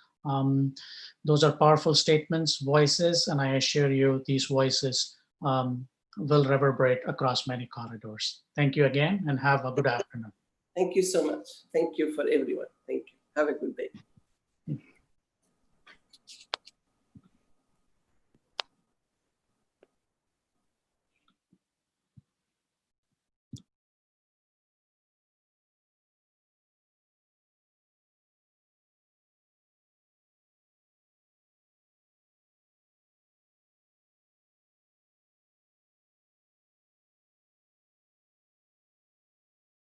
Those are powerful statements, voices, and I assure you these voices will reverberate across many corridors. Thank you again and have a good afternoon. Thank you so much. Thank you for everyone. Thank you. Have a good day.